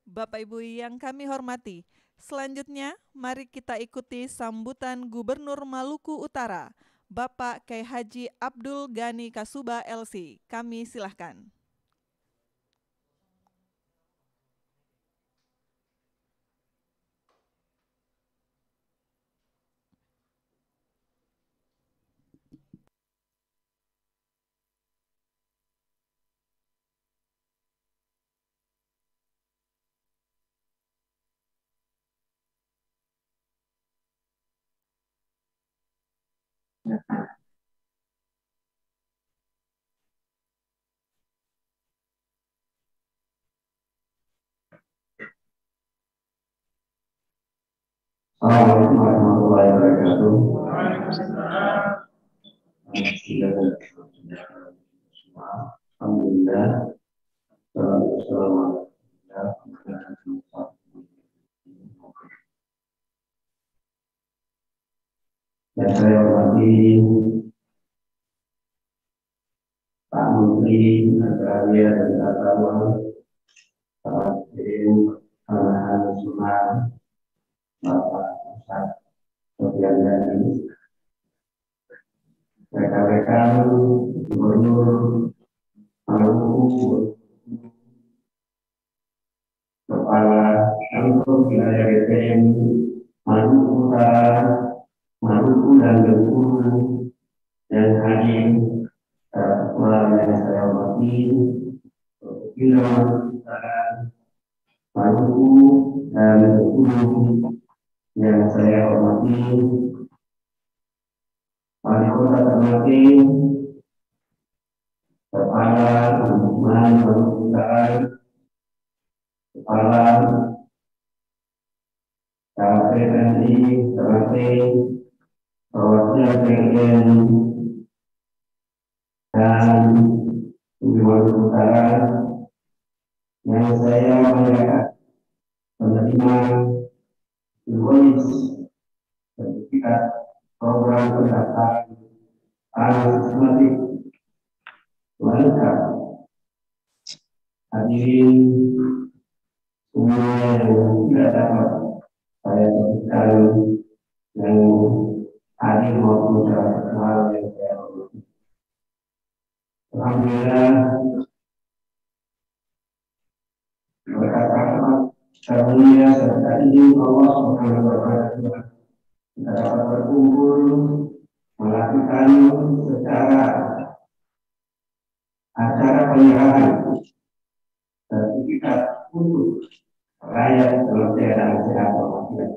Bapak Ibu yang kami hormati, selanjutnya mari kita ikuti sambutan Gubernur Maluku Utara, Bapak Kyai Haji Abdul Ghani Kasuba LC. Kami silahkan. Assalamualaikum warahmatullahi wabarakatuh. Alhamdulillah. Yang saya hormati Pak Menteri Agraria dan Tata Ruang, Pak Dirjen Pertanahan Nasional, Bapak Ustaz Sofian Dani, rekan-rekan Gubernur Maluku, Kepala Kepala Kantor Wilayah BPN Maluku Utara, Maluku dan Bengkulu, dan hadir ketua yang saya hormati, Wilayah Maluku Utara, Maluku dan Bengkulu yang saya hormati, Wali Kota Ternate, Kepala Ombudsman Maluku Utara, Kepala KPNI Ternate, perwakilan PLN dan Maluku Utara yang saya banggakan menerima simbolis sertifikat program pendaftaran tanah sistematik lengkap. Hadirin semua yang tidak dapat saya sebutkan, yang hadir maupun secara personal yang saya hormati. Alhamdulillah, berkat rahmat karunia serta izin Allah Subhanahu wa Ta'ala, kita dapat berkumpul melakukan secara acara penyerahan sertifikat untuk rakyat dalam keadaan sehat walafiat.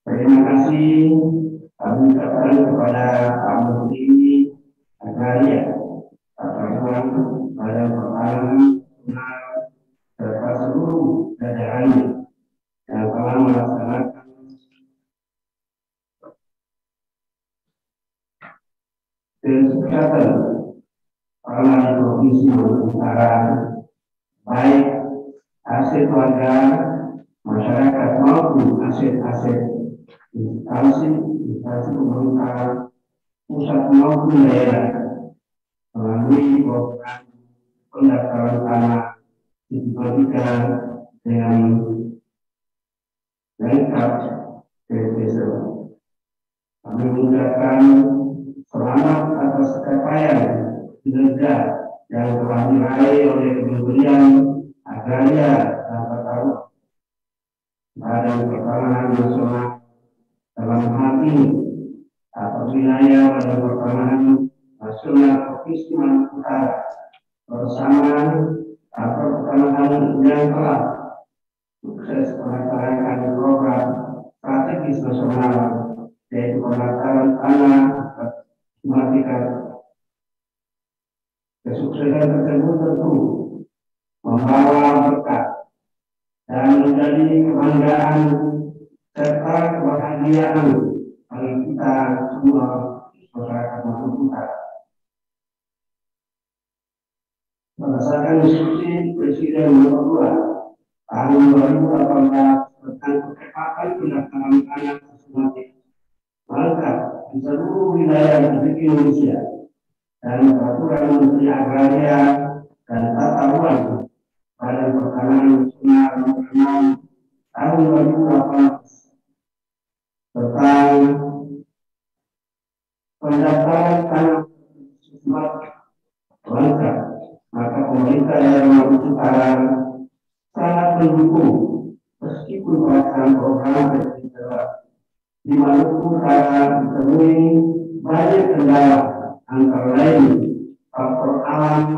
Terima kasih kami ucapkan kepada Pak Menteri Agraria, Pak Rahman, Badan Pertanahan Nasional, serta seluruh jajarannya yang telah melaksanakan kesuksesan selama di Provinsi Maluku Utara, baik aset warga, masyarakat maupun aset-aset instansi pemerintah pusat maupun daerah melalui program pendaftaran tanah sistematika dengan lengkap PPSL. Kami mengucapkan selamat atas capaian kinerja yang telah diraih oleh Kementerian Agraria dan Pertanian, Badan Pertanahan Nasional dalam hal ini atau wilayah Badan Pertanahan Nasional Provinsi Maluku Utara bersama kantor pertanahan yang telah sukses melaksanakan program strategis nasional yaitu pendaftaran tanah sistematika. Kesuksesan tersebut tentu membawa berkah dan menjadi kebanggaan serta kebahagiaan bagi kita semua masyarakat Maluku Utara. Berdasarkan instruksi Presiden nomor 2 tahun 2018 tentang percepatan pendaftaran tanah sistematik lengkap di seluruh wilayah Republik Indonesia dan peraturan Menteri Agraria dan Tata Ruang Badan Pertanahan Nasional nomor 6 tahun 2018 tentang pendaftaran tanah sistematik lengkap, maka pemerintah daerah Maluku Utara sangat mendukung meskipun pelaksanaan program di Maluku Utara ditemui banyak kendala, antara lain faktor alam,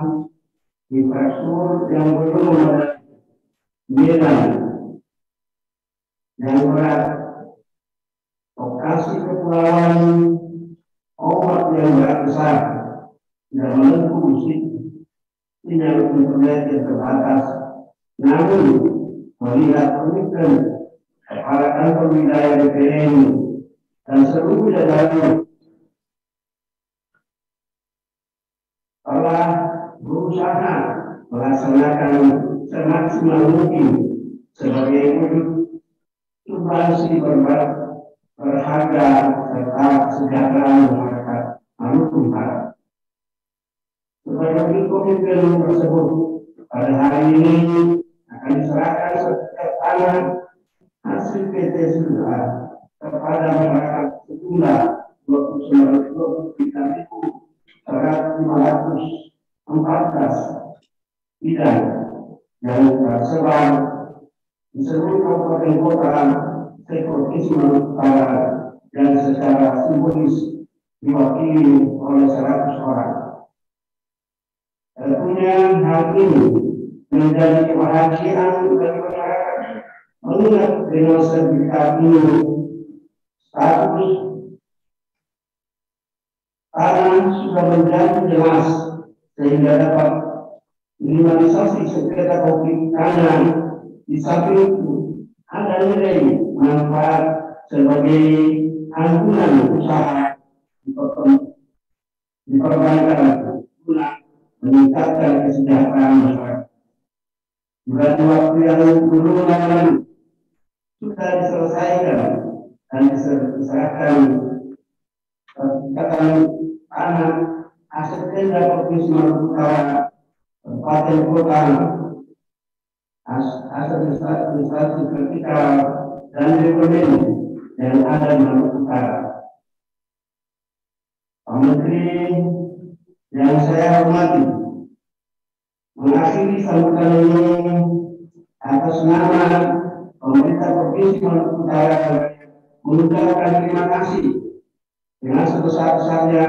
infrastruktur yang belum memadai, medan yang berat, lokasi kepulauan, ombak yang berat besar, dan menempuh sinyal internet yang terbatas. Namun melihat komitmen kepala kantor wilayah BPN dan seluruh jajaran telah berusaha melaksanakan semaksimal mungkin sebagai wujud substansi berharga serta kesejahteraan masyarakat Maluku Utara. Sebagai komitmen tersebut, pada hari ini akan diserahkan sertifikat tanah hasil PT Sunda kepada masyarakat sejumlah 29.300 1.514 bidang yang tersebar di seluruh kabupaten kota se-Provinsi Maluku Utara dan secara simbolis diwakili oleh 100 orang. Tentunya hal ini menjadi kebahagiaan bagi masyarakat mengingat dengan sertifikat ini status tanah sudah menjadi jelas sehingga dapat minimalisasi sengketa konflik tanah. Di samping itu ada nilai manfaat sebagai angkutan usaha diperbankan guna meningkatkan kesejahteraan masyarakat. Beberapa waktu yang belum lalu sudah diselesaikan dan diserahkan sertifikat tanah aset Pemda Provinsi Maluku Utara, Kabupaten Kota, aset administrasi vertikal dan rekomen yang ada di Maluku Utara. Pak Menteri yang saya hormati, mengakhiri sambutan ini atas nama pemerintah Provinsi Maluku Utara mengucapkan terima kasih dengan sebesar-besarnya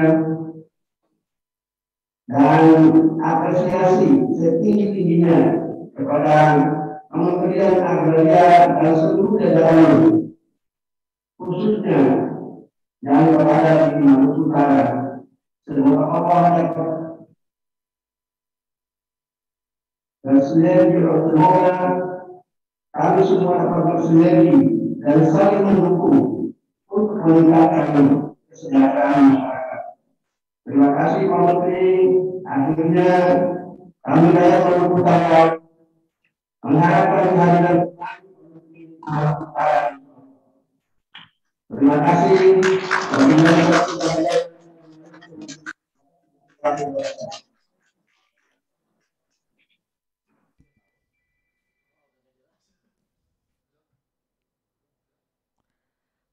dan apresiasi setinggi-tingginya kepada Kementerian Agraria dan seluruh jajaran, khususnya yang berada di Maluku Utara. Semoga Allah dapat bersinergi, semoga kami semua dapat bersinergi dan saling mendukung untuk meningkatkan kesejahteraan masyarakat. Terima kasih Pak Menteri. Akhirnya kami rakyat Maluku Utara mengharapkan kehadiran Maluku Utara. Terima kasih.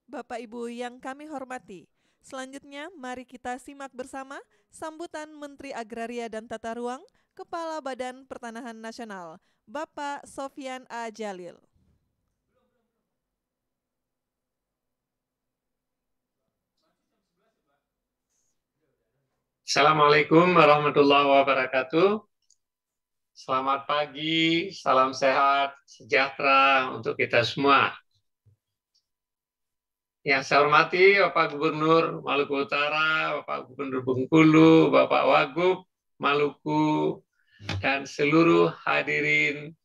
Bapak Ibu yang kami hormati, selanjutnya mari kita simak bersama sambutan Menteri Agraria dan Tata Ruang, Kepala Badan Pertanahan Nasional, Bapak Sofyan A. Jalil. Assalamualaikum warahmatullahi wabarakatuh. Selamat pagi, salam sehat, sejahtera untuk kita semua. Yang saya hormati Bapak Gubernur Maluku Utara, Bapak Gubernur Bengkulu, Bapak Wagub Maluku, dan seluruh hadirin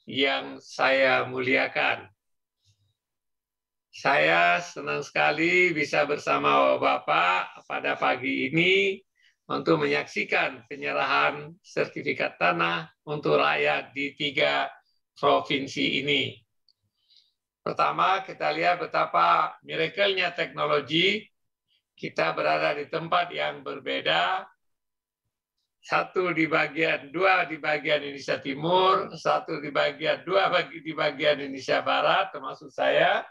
yang saya muliakan. Saya senang sekali bisa bersama Bapak pada pagi ini untuk menyaksikan penyerahan sertifikat tanah untuk rakyat di 3 provinsi ini. Pertama, kita lihat betapa miracle-nya teknologi. Kita berada di tempat yang berbeda. 2 di bagian Indonesia Timur, 2 di bagian Indonesia Barat, termasuk saya.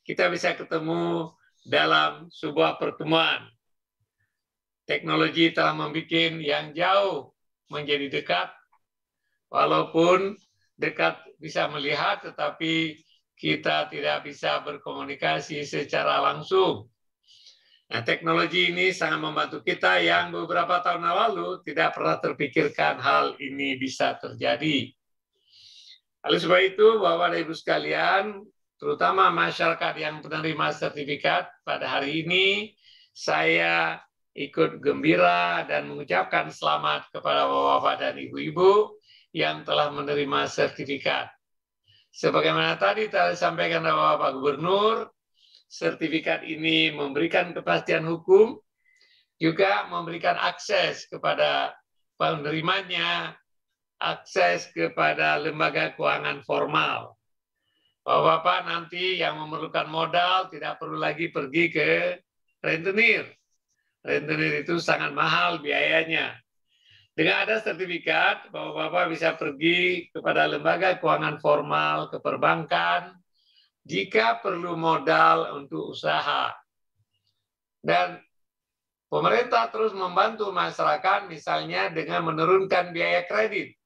Kita bisa ketemu dalam sebuah pertemuan. Teknologi telah membuat yang jauh menjadi dekat, walaupun dekat bisa melihat, tetapi kita tidak bisa berkomunikasi secara langsung. Nah, teknologi ini sangat membantu kita yang beberapa tahun lalu tidak pernah terpikirkan hal ini bisa terjadi. Oleh sebab itu, Bapak dan Ibu sekalian, terutama masyarakat yang penerima sertifikat, pada hari ini saya ikut gembira dan mengucapkan selamat kepada Bapak dan Ibu-Ibu yang telah menerima sertifikat. Sebagaimana tadi disampaikan oleh Bapak Gubernur, sertifikat ini memberikan kepastian hukum, juga memberikan akses kepada penerimanya, akses kepada lembaga keuangan formal. Bapak-bapak nanti yang memerlukan modal tidak perlu lagi pergi ke rentenir. Rentenir itu sangat mahal biayanya. Dengan ada sertifikat, Bapak-bapak bisa pergi kepada lembaga keuangan formal, ke perbankan, jika perlu modal untuk usaha. Dan Pemerintah terus membantu masyarakat misalnya dengan menurunkan biaya kredit.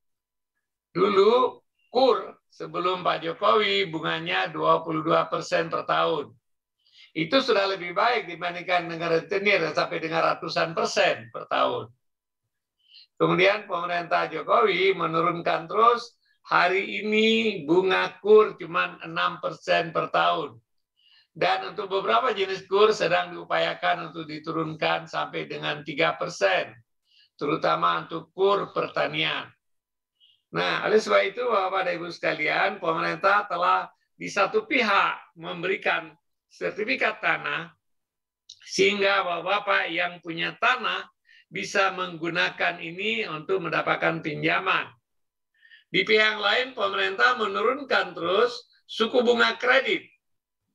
Dulu KUR sebelum Pak Jokowi bunganya 22% per tahun. Itu sudah lebih baik dibandingkan dengan rentenir sampai dengan ratusan persen per tahun. Kemudian pemerintah Jokowi menurunkan terus, hari ini bunga KUR cuma 6% per tahun. Dan untuk beberapa jenis KUR sedang diupayakan untuk diturunkan sampai dengan 3%, terutama untuk KUR pertanian. Nah, oleh sebab itu Bapak dan Ibu sekalian, pemerintah telah di satu pihak memberikan sertifikat tanah, sehingga Bapak-Bapak yang punya tanah bisa menggunakan ini untuk mendapatkan pinjaman. Di pihak lain, pemerintah menurunkan terus suku bunga kredit,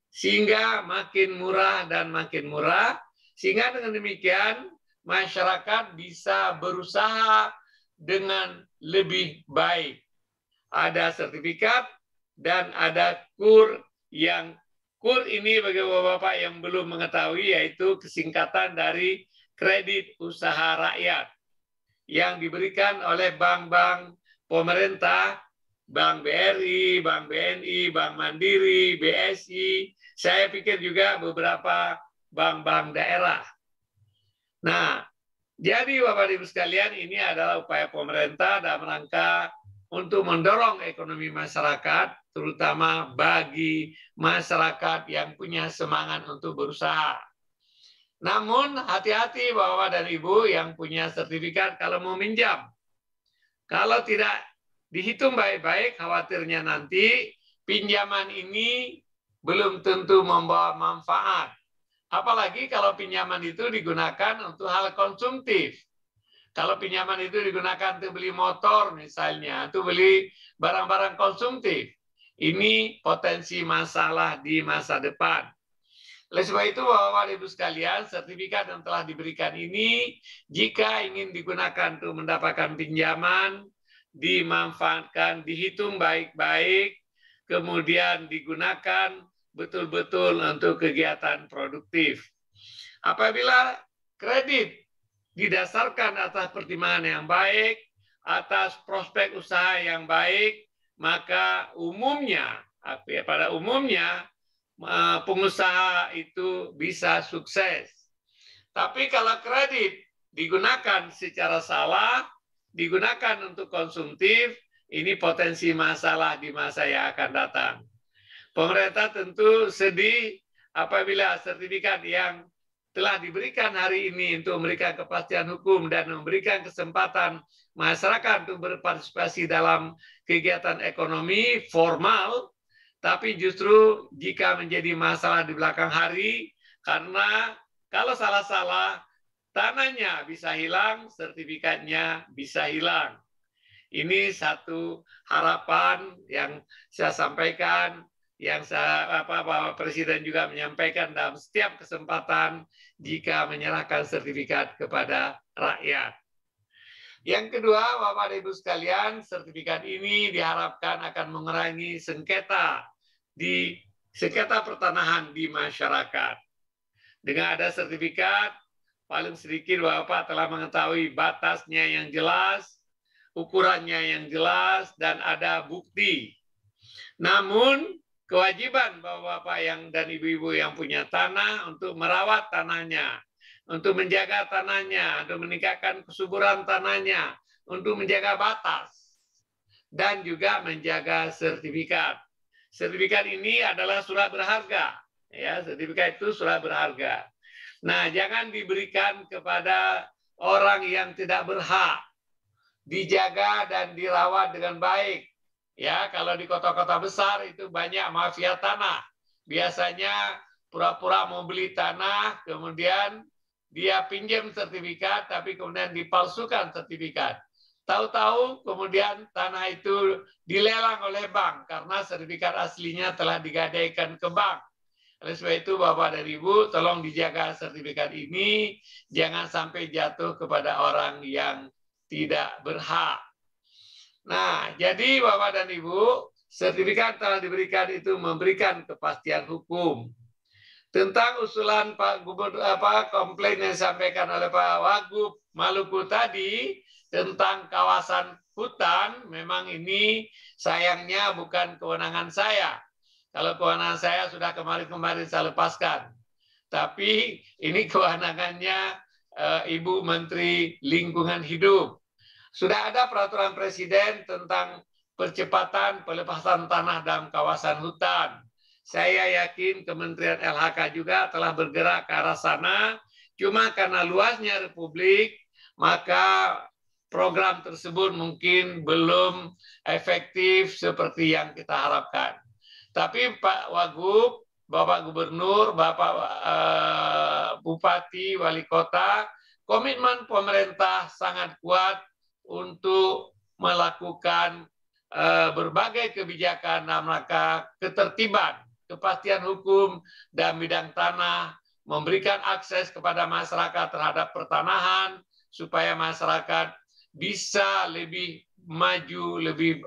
sehingga makin murah dan makin murah, sehingga dengan demikian masyarakat bisa berusaha dengan lebih baik. Ada sertifikat dan ada KUR yang KUR ini bagi Bapak-Bapak yang belum mengetahui yaitu kesingkatan dari kredit usaha rakyat yang diberikan oleh bank-bank pemerintah, Bank BRI, Bank BNI, Bank Mandiri, BSI, saya pikir juga beberapa bank-bank daerah. Nah, jadi Bapak Ibu sekalian, ini adalah upaya pemerintah dalam rangka untuk mendorong ekonomi masyarakat, terutama bagi masyarakat yang punya semangat untuk berusaha. Namun hati-hati Bapak dan Ibu yang punya sertifikat kalau mau minjam. Kalau tidak dihitung baik-baik, khawatirnya nanti pinjaman ini belum tentu membawa manfaat. Apalagi kalau pinjaman itu digunakan untuk hal konsumtif. Kalau pinjaman itu digunakan untuk beli motor misalnya, untuk beli barang-barang konsumtif, ini potensi masalah di masa depan. Oleh sebab itu, Bapak Ibu sekalian, sertifikat yang telah diberikan ini, jika ingin digunakan untuk mendapatkan pinjaman, dimanfaatkan, dihitung baik-baik, kemudian digunakan betul-betul untuk kegiatan produktif. Apabila kredit didasarkan atas pertimbangan yang baik, atas prospek usaha yang baik, maka umumnya, pada umumnya, pengusaha itu bisa sukses. Tapi kalau kredit digunakan secara salah, digunakan untuk konsumtif, ini potensi masalah di masa yang akan datang. Pemerintah tentu sedih apabila sertifikat yang telah diberikan hari ini untuk memberikan kepastian hukum dan memberikan kesempatan masyarakat untuk berpartisipasi dalam kegiatan ekonomi formal, tapi justru jika menjadi masalah di belakang hari, karena kalau salah-salah, tanahnya bisa hilang, sertifikatnya bisa hilang. Ini satu harapan yang saya sampaikan, yang Bapak Presiden juga menyampaikan dalam setiap kesempatan jika menyerahkan sertifikat kepada rakyat. Yang kedua, Bapak dan Ibu sekalian, sertifikat ini diharapkan akan mengurangi sengketa pertanahan di masyarakat. Dengan ada sertifikat, paling sedikit Bapak telah mengetahui batasnya yang jelas, ukurannya yang jelas, dan ada bukti. Namun, kewajiban Bapak-Bapak yang dan Ibu-Ibu yang punya tanah untuk merawat tanahnya, untuk menjaga tanahnya, untuk meningkatkan kesuburan tanahnya, untuk menjaga batas, dan juga menjaga sertifikat. Sertifikat ini adalah surat berharga. Ya, sertifikat itu surat berharga. Nah, jangan diberikan kepada orang yang tidak berhak. Dijaga dan dirawat dengan baik. Ya, kalau di kota-kota besar itu banyak mafia tanah. Biasanya pura-pura mau beli tanah, kemudian dia pinjam sertifikat, tapi kemudian dipalsukan sertifikat. Tahu-tahu kemudian tanah itu dilelang oleh bank karena sertifikat aslinya telah digadaikan ke bank. Oleh sebab itu Bapak dan Ibu, tolong dijaga sertifikat ini, jangan sampai jatuh kepada orang yang tidak berhak. Nah, jadi Bapak dan Ibu, sertifikat telah diberikan itu memberikan kepastian hukum. Tentang usulan Pak Gubernur, komplain yang disampaikan oleh Pak Wagub Maluku tadi tentang kawasan hutan, memang ini sayangnya bukan kewenangan saya. Kalau kewenangan saya sudah kemarin-kemarin saya lepaskan. Tapi ini kewenangannya Ibu Menteri Lingkungan Hidup. Sudah ada peraturan Presiden tentang percepatan pelepasan tanah dalam kawasan hutan. Saya yakin Kementerian LHK juga telah bergerak ke arah sana. Cuma karena luasnya Republik, maka program tersebut mungkin belum efektif seperti yang kita harapkan. Tapi Pak Wagub, Bapak Gubernur, Bapak Bupati, Wali Kota, komitmen pemerintah sangat kuat untuk melakukan berbagai kebijakan dalam rangka ketertiban, kepastian hukum dalam bidang tanah, memberikan akses kepada masyarakat terhadap pertanahan, supaya masyarakat bisa lebih maju, lebih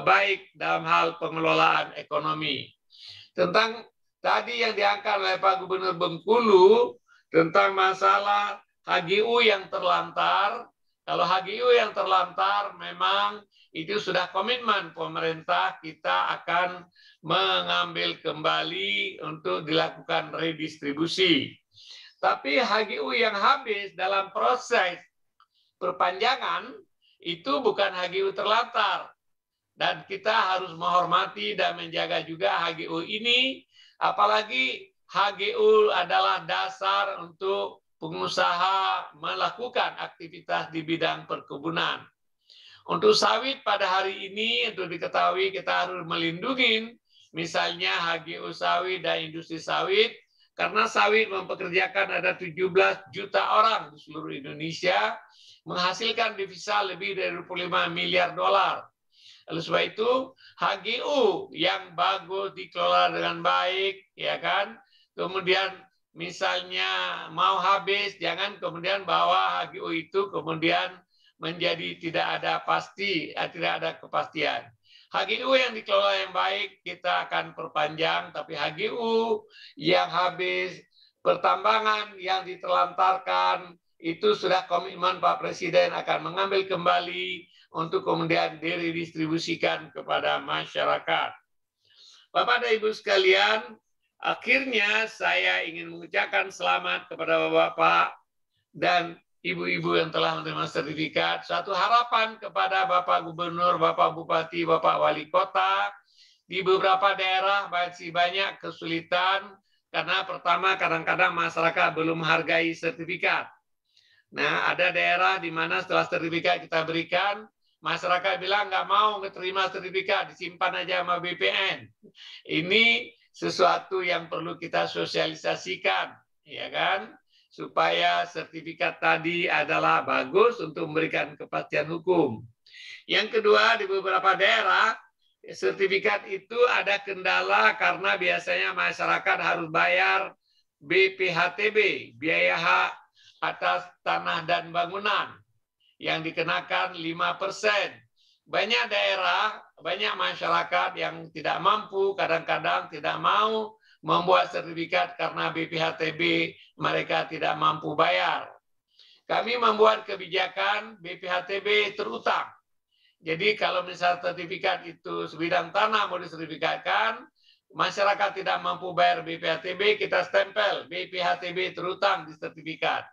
baik dalam hal pengelolaan ekonomi. Tentang tadi yang diangkat oleh Pak Gubernur Bengkulu, tentang masalah HGU yang terlantar. Kalau HGU yang terlantar, memang itu sudah komitmen pemerintah, kita akan mengambil kembali untuk dilakukan redistribusi. Tapi HGU yang habis dalam proses perpanjangan, itu bukan HGU terlantar. Dan kita harus menghormati dan menjaga juga HGU ini, apalagi HGU adalah dasar untuk pengusaha melakukan aktivitas di bidang perkebunan. Untuk sawit pada hari ini, untuk diketahui kita harus melindungi misalnya HGU sawit dan industri sawit, karena sawit mempekerjakan ada 17 juta orang di seluruh Indonesia, menghasilkan devisa lebih dari 25 miliar dolar. Oleh sebab itu, HGU yang bagus dikelola dengan baik, ya kan? Kemudian misalnya mau habis, jangan kemudian bawa HGU itu kemudian menjadi tidak ada pasti, tidak ada kepastian. HGU yang dikelola yang baik kita akan perpanjang, tapi HGU yang habis, pertambangan yang ditelantarkan, itu sudah komitmen Pak Presiden akan mengambil kembali untuk kemudian didistribusikan kepada masyarakat. Bapak dan Ibu sekalian, akhirnya saya ingin mengucapkan selamat kepada Bapak dan Ibu-ibu yang telah menerima sertifikat. Suatu harapan kepada Bapak Gubernur, Bapak Bupati, Bapak Wali Kota. Di beberapa daerah masih banyak kesulitan karena pertama kadang-kadang masyarakat belum menghargai sertifikat. Nah, ada daerah di mana setelah sertifikat kita berikan, masyarakat bilang nggak mau menerima sertifikat, disimpan aja sama BPN. Ini sesuatu yang perlu kita sosialisasikan, ya kan? Supaya sertifikat tadi adalah bagus untuk memberikan kepastian hukum. Yang kedua, di beberapa daerah, sertifikat itu ada kendala karena biasanya masyarakat harus bayar BPHTB, biaya hak atas tanah dan bangunan, yang dikenakan 5%. Banyak daerah, banyak masyarakat yang tidak mampu, kadang-kadang tidak mau membuat sertifikat karena BPHTB mereka tidak mampu bayar. Kami membuat kebijakan BPHTB terutang. Jadi kalau misal sertifikat itu sebidang tanah mau disertifikatkan, masyarakat tidak mampu bayar BPHTB, kita stempel BPHTB terutang di sertifikat.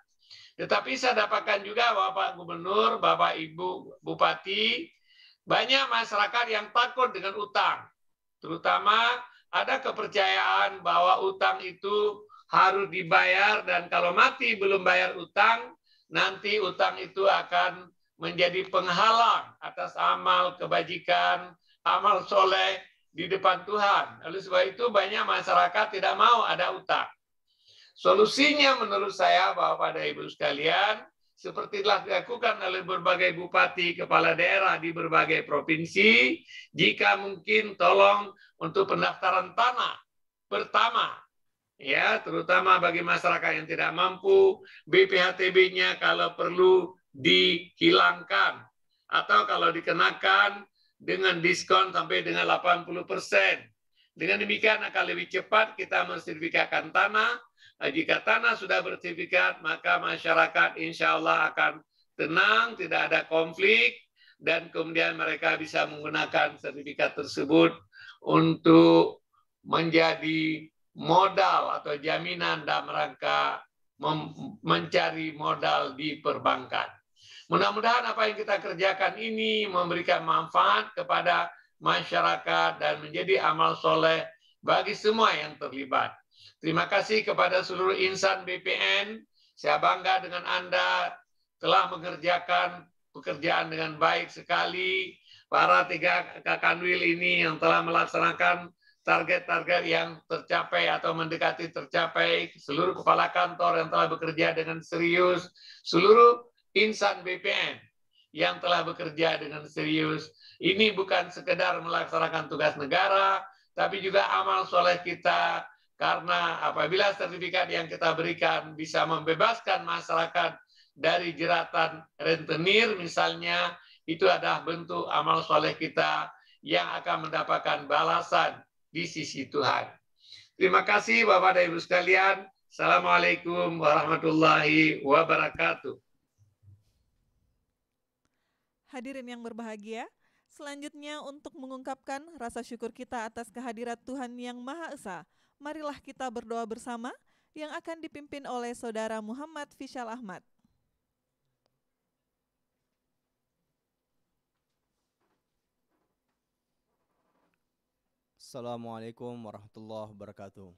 Tetapi saya dapatkan juga Bapak Gubernur, Bapak Ibu Bupati, banyak masyarakat yang takut dengan utang. Terutama ada kepercayaan bahwa utang itu harus dibayar dan kalau mati belum bayar utang, nanti utang itu akan menjadi penghalang atas amal kebajikan, amal soleh di depan Tuhan. Oleh sebab itu banyak masyarakat tidak mau ada utang. Solusinya menurut saya Bapak dan Ibu sekalian, seperti telah dilakukan oleh berbagai bupati, kepala daerah di berbagai provinsi, jika mungkin tolong untuk pendaftaran tanah pertama, ya terutama bagi masyarakat yang tidak mampu, BPHTB-nya kalau perlu dihilangkan atau kalau dikenakan dengan diskon sampai dengan 80%. Dengan demikian akan lebih cepat kita mensertifikatkan tanah. Jika tanah sudah bersertifikat, maka masyarakat insya Allah akan tenang, tidak ada konflik, dan kemudian mereka bisa menggunakan sertifikat tersebut untuk menjadi modal atau jaminan dalam rangka mencari modal di perbankan. Mudah-mudahan apa yang kita kerjakan ini memberikan manfaat kepada masyarakat dan menjadi amal soleh bagi semua yang terlibat. Terima kasih kepada seluruh insan BPN. Saya bangga dengan Anda telah mengerjakan pekerjaan dengan baik sekali. Para 3 Kakanwil ini yang telah melaksanakan target-target yang tercapai atau mendekati tercapai, seluruh kepala kantor yang telah bekerja dengan serius, seluruh insan BPN yang telah bekerja dengan serius. Ini bukan sekedar melaksanakan tugas negara, tapi juga amal soleh kita, karena apabila sertifikat yang kita berikan bisa membebaskan masyarakat dari jeratan rentenir misalnya, itu adalah bentuk amal soleh kita yang akan mendapatkan balasan di sisi Tuhan. Terima kasih Bapak dan Ibu sekalian. Assalamualaikum warahmatullahi wabarakatuh. Hadirin yang berbahagia, selanjutnya untuk mengungkapkan rasa syukur kita atas kehadirat Tuhan yang Maha Esa, marilah kita berdoa bersama yang akan dipimpin oleh Saudara Muhammad Fishal Ahmad. Assalamualaikum warahmatullahi wabarakatuh.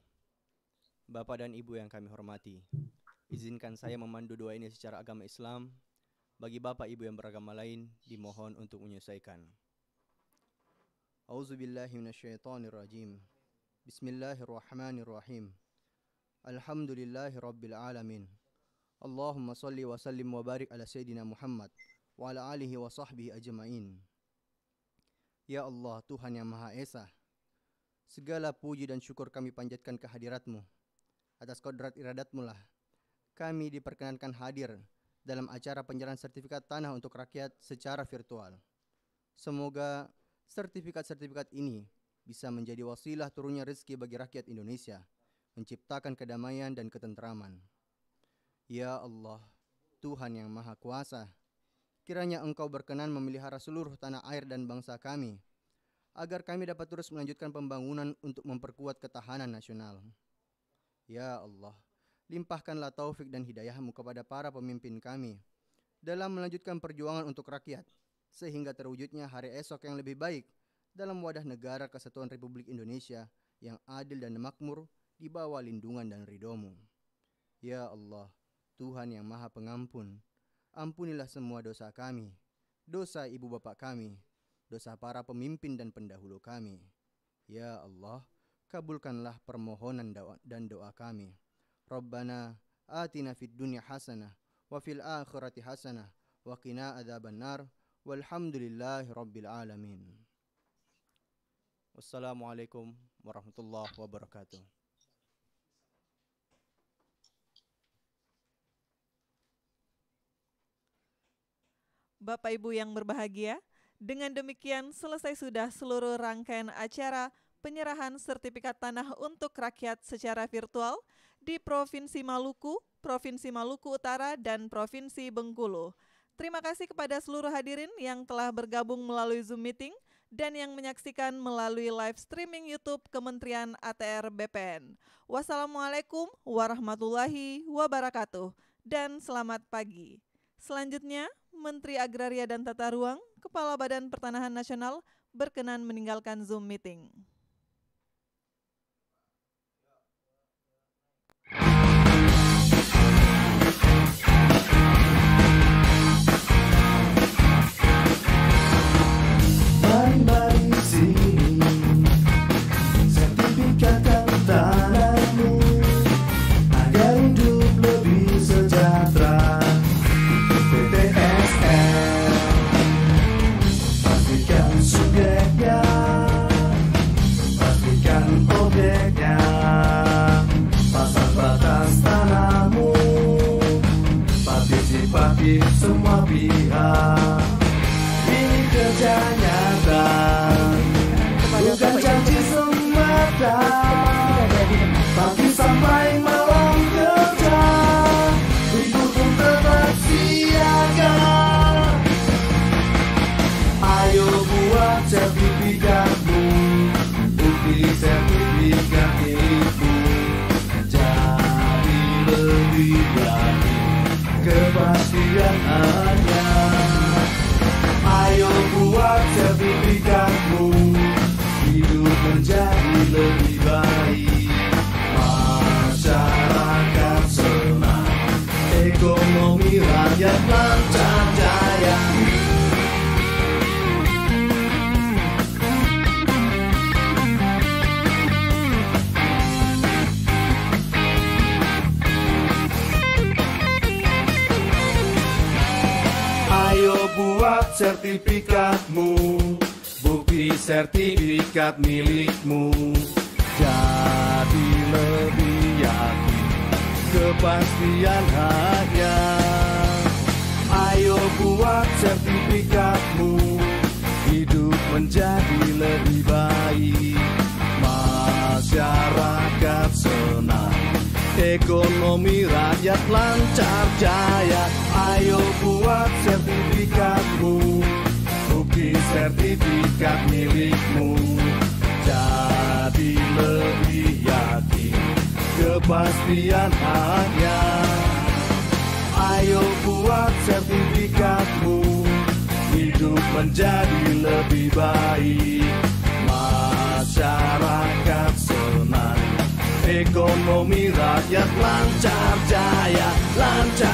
Bapak dan Ibu yang kami hormati, izinkan saya memandu doa ini secara agama Islam. Bagi Bapak Ibu yang beragama lain, dimohon untuk menyesuaikan. Auzubillahi minasyaitonirrajim. Bismillahirrahmanirrahim. Alhamdulillahi rabbil alamin. Allahumma salli wa sallim wa barik ala Sayyidina Muhammad wa ala alihi wa sahbihi ajma'in. Ya Allah, Tuhan yang Maha Esa, segala puji dan syukur kami panjatkan kehadirat-Mu. Atas kodrat iradat-Mu lah kami diperkenankan hadir dalam acara penyerahan sertifikat tanah untuk rakyat secara virtual. Semoga sertifikat-sertifikat ini bisa menjadi wasilah turunnya rezeki bagi rakyat Indonesia, menciptakan kedamaian dan ketenteraman. Ya Allah, Tuhan yang Maha Kuasa, kiranya Engkau berkenan memelihara seluruh tanah air dan bangsa kami, agar kami dapat terus melanjutkan pembangunan untuk memperkuat ketahanan nasional. Ya Allah, limpahkanlah taufik dan hidayah-Mu kepada para pemimpin kami dalam melanjutkan perjuangan untuk rakyat, sehingga terwujudnya hari esok yang lebih baik dalam wadah negara kesatuan Republik Indonesia yang adil dan makmur di bawah lindungan dan ridho-Mu. Ya Allah, Tuhan yang Maha Pengampun, ampunilah semua dosa kami, dosa ibu bapak kami, dosa para pemimpin dan pendahulu kami. Ya Allah, kabulkanlah permohonan dan doa kami. Rabbana atina fid dunya hasanah wa fil akhirati hasanah wa qina adzabannar walhamdulillahi rabbil alamin. Wassalamualaikum warahmatullahi wabarakatuh. Bapak Ibu yang berbahagia, dengan demikian selesai sudah seluruh rangkaian acara penyerahan sertifikat tanah untuk rakyat secara virtual di Provinsi Maluku, Provinsi Maluku Utara, dan Provinsi Bengkulu. Terima kasih kepada seluruh hadirin yang telah bergabung melalui Zoom Meeting dan yang menyaksikan melalui live streaming YouTube Kementerian ATR BPN. Wassalamualaikum warahmatullahi wabarakatuh dan selamat pagi. Selanjutnya, Menteri Agraria dan Tata Ruang, Kepala Badan Pertanahan Nasional berkenan meninggalkan Zoom Meeting. Mari sini, sertifikatkan tanahmu agar hidup lebih sejahtera. PTSN, pastikan subjeknya sertifikatmu, bukti sertifikat milikmu. Jadi lebih yakin kepastian haknya. Ayo buat sertifikatmu, hidup menjadi lebih baik. Masyarakat senang, ekonomi rakyat lancar jaya. Ayo buat sertifikatmu, bukti sertifikat milikmu. Jadi lebih yakin kepastian haknya. Ayo buat sertifikatmu, hidup menjadi lebih baik. Masyarakat senang, ekonomi rakyat lancar jaya, lancar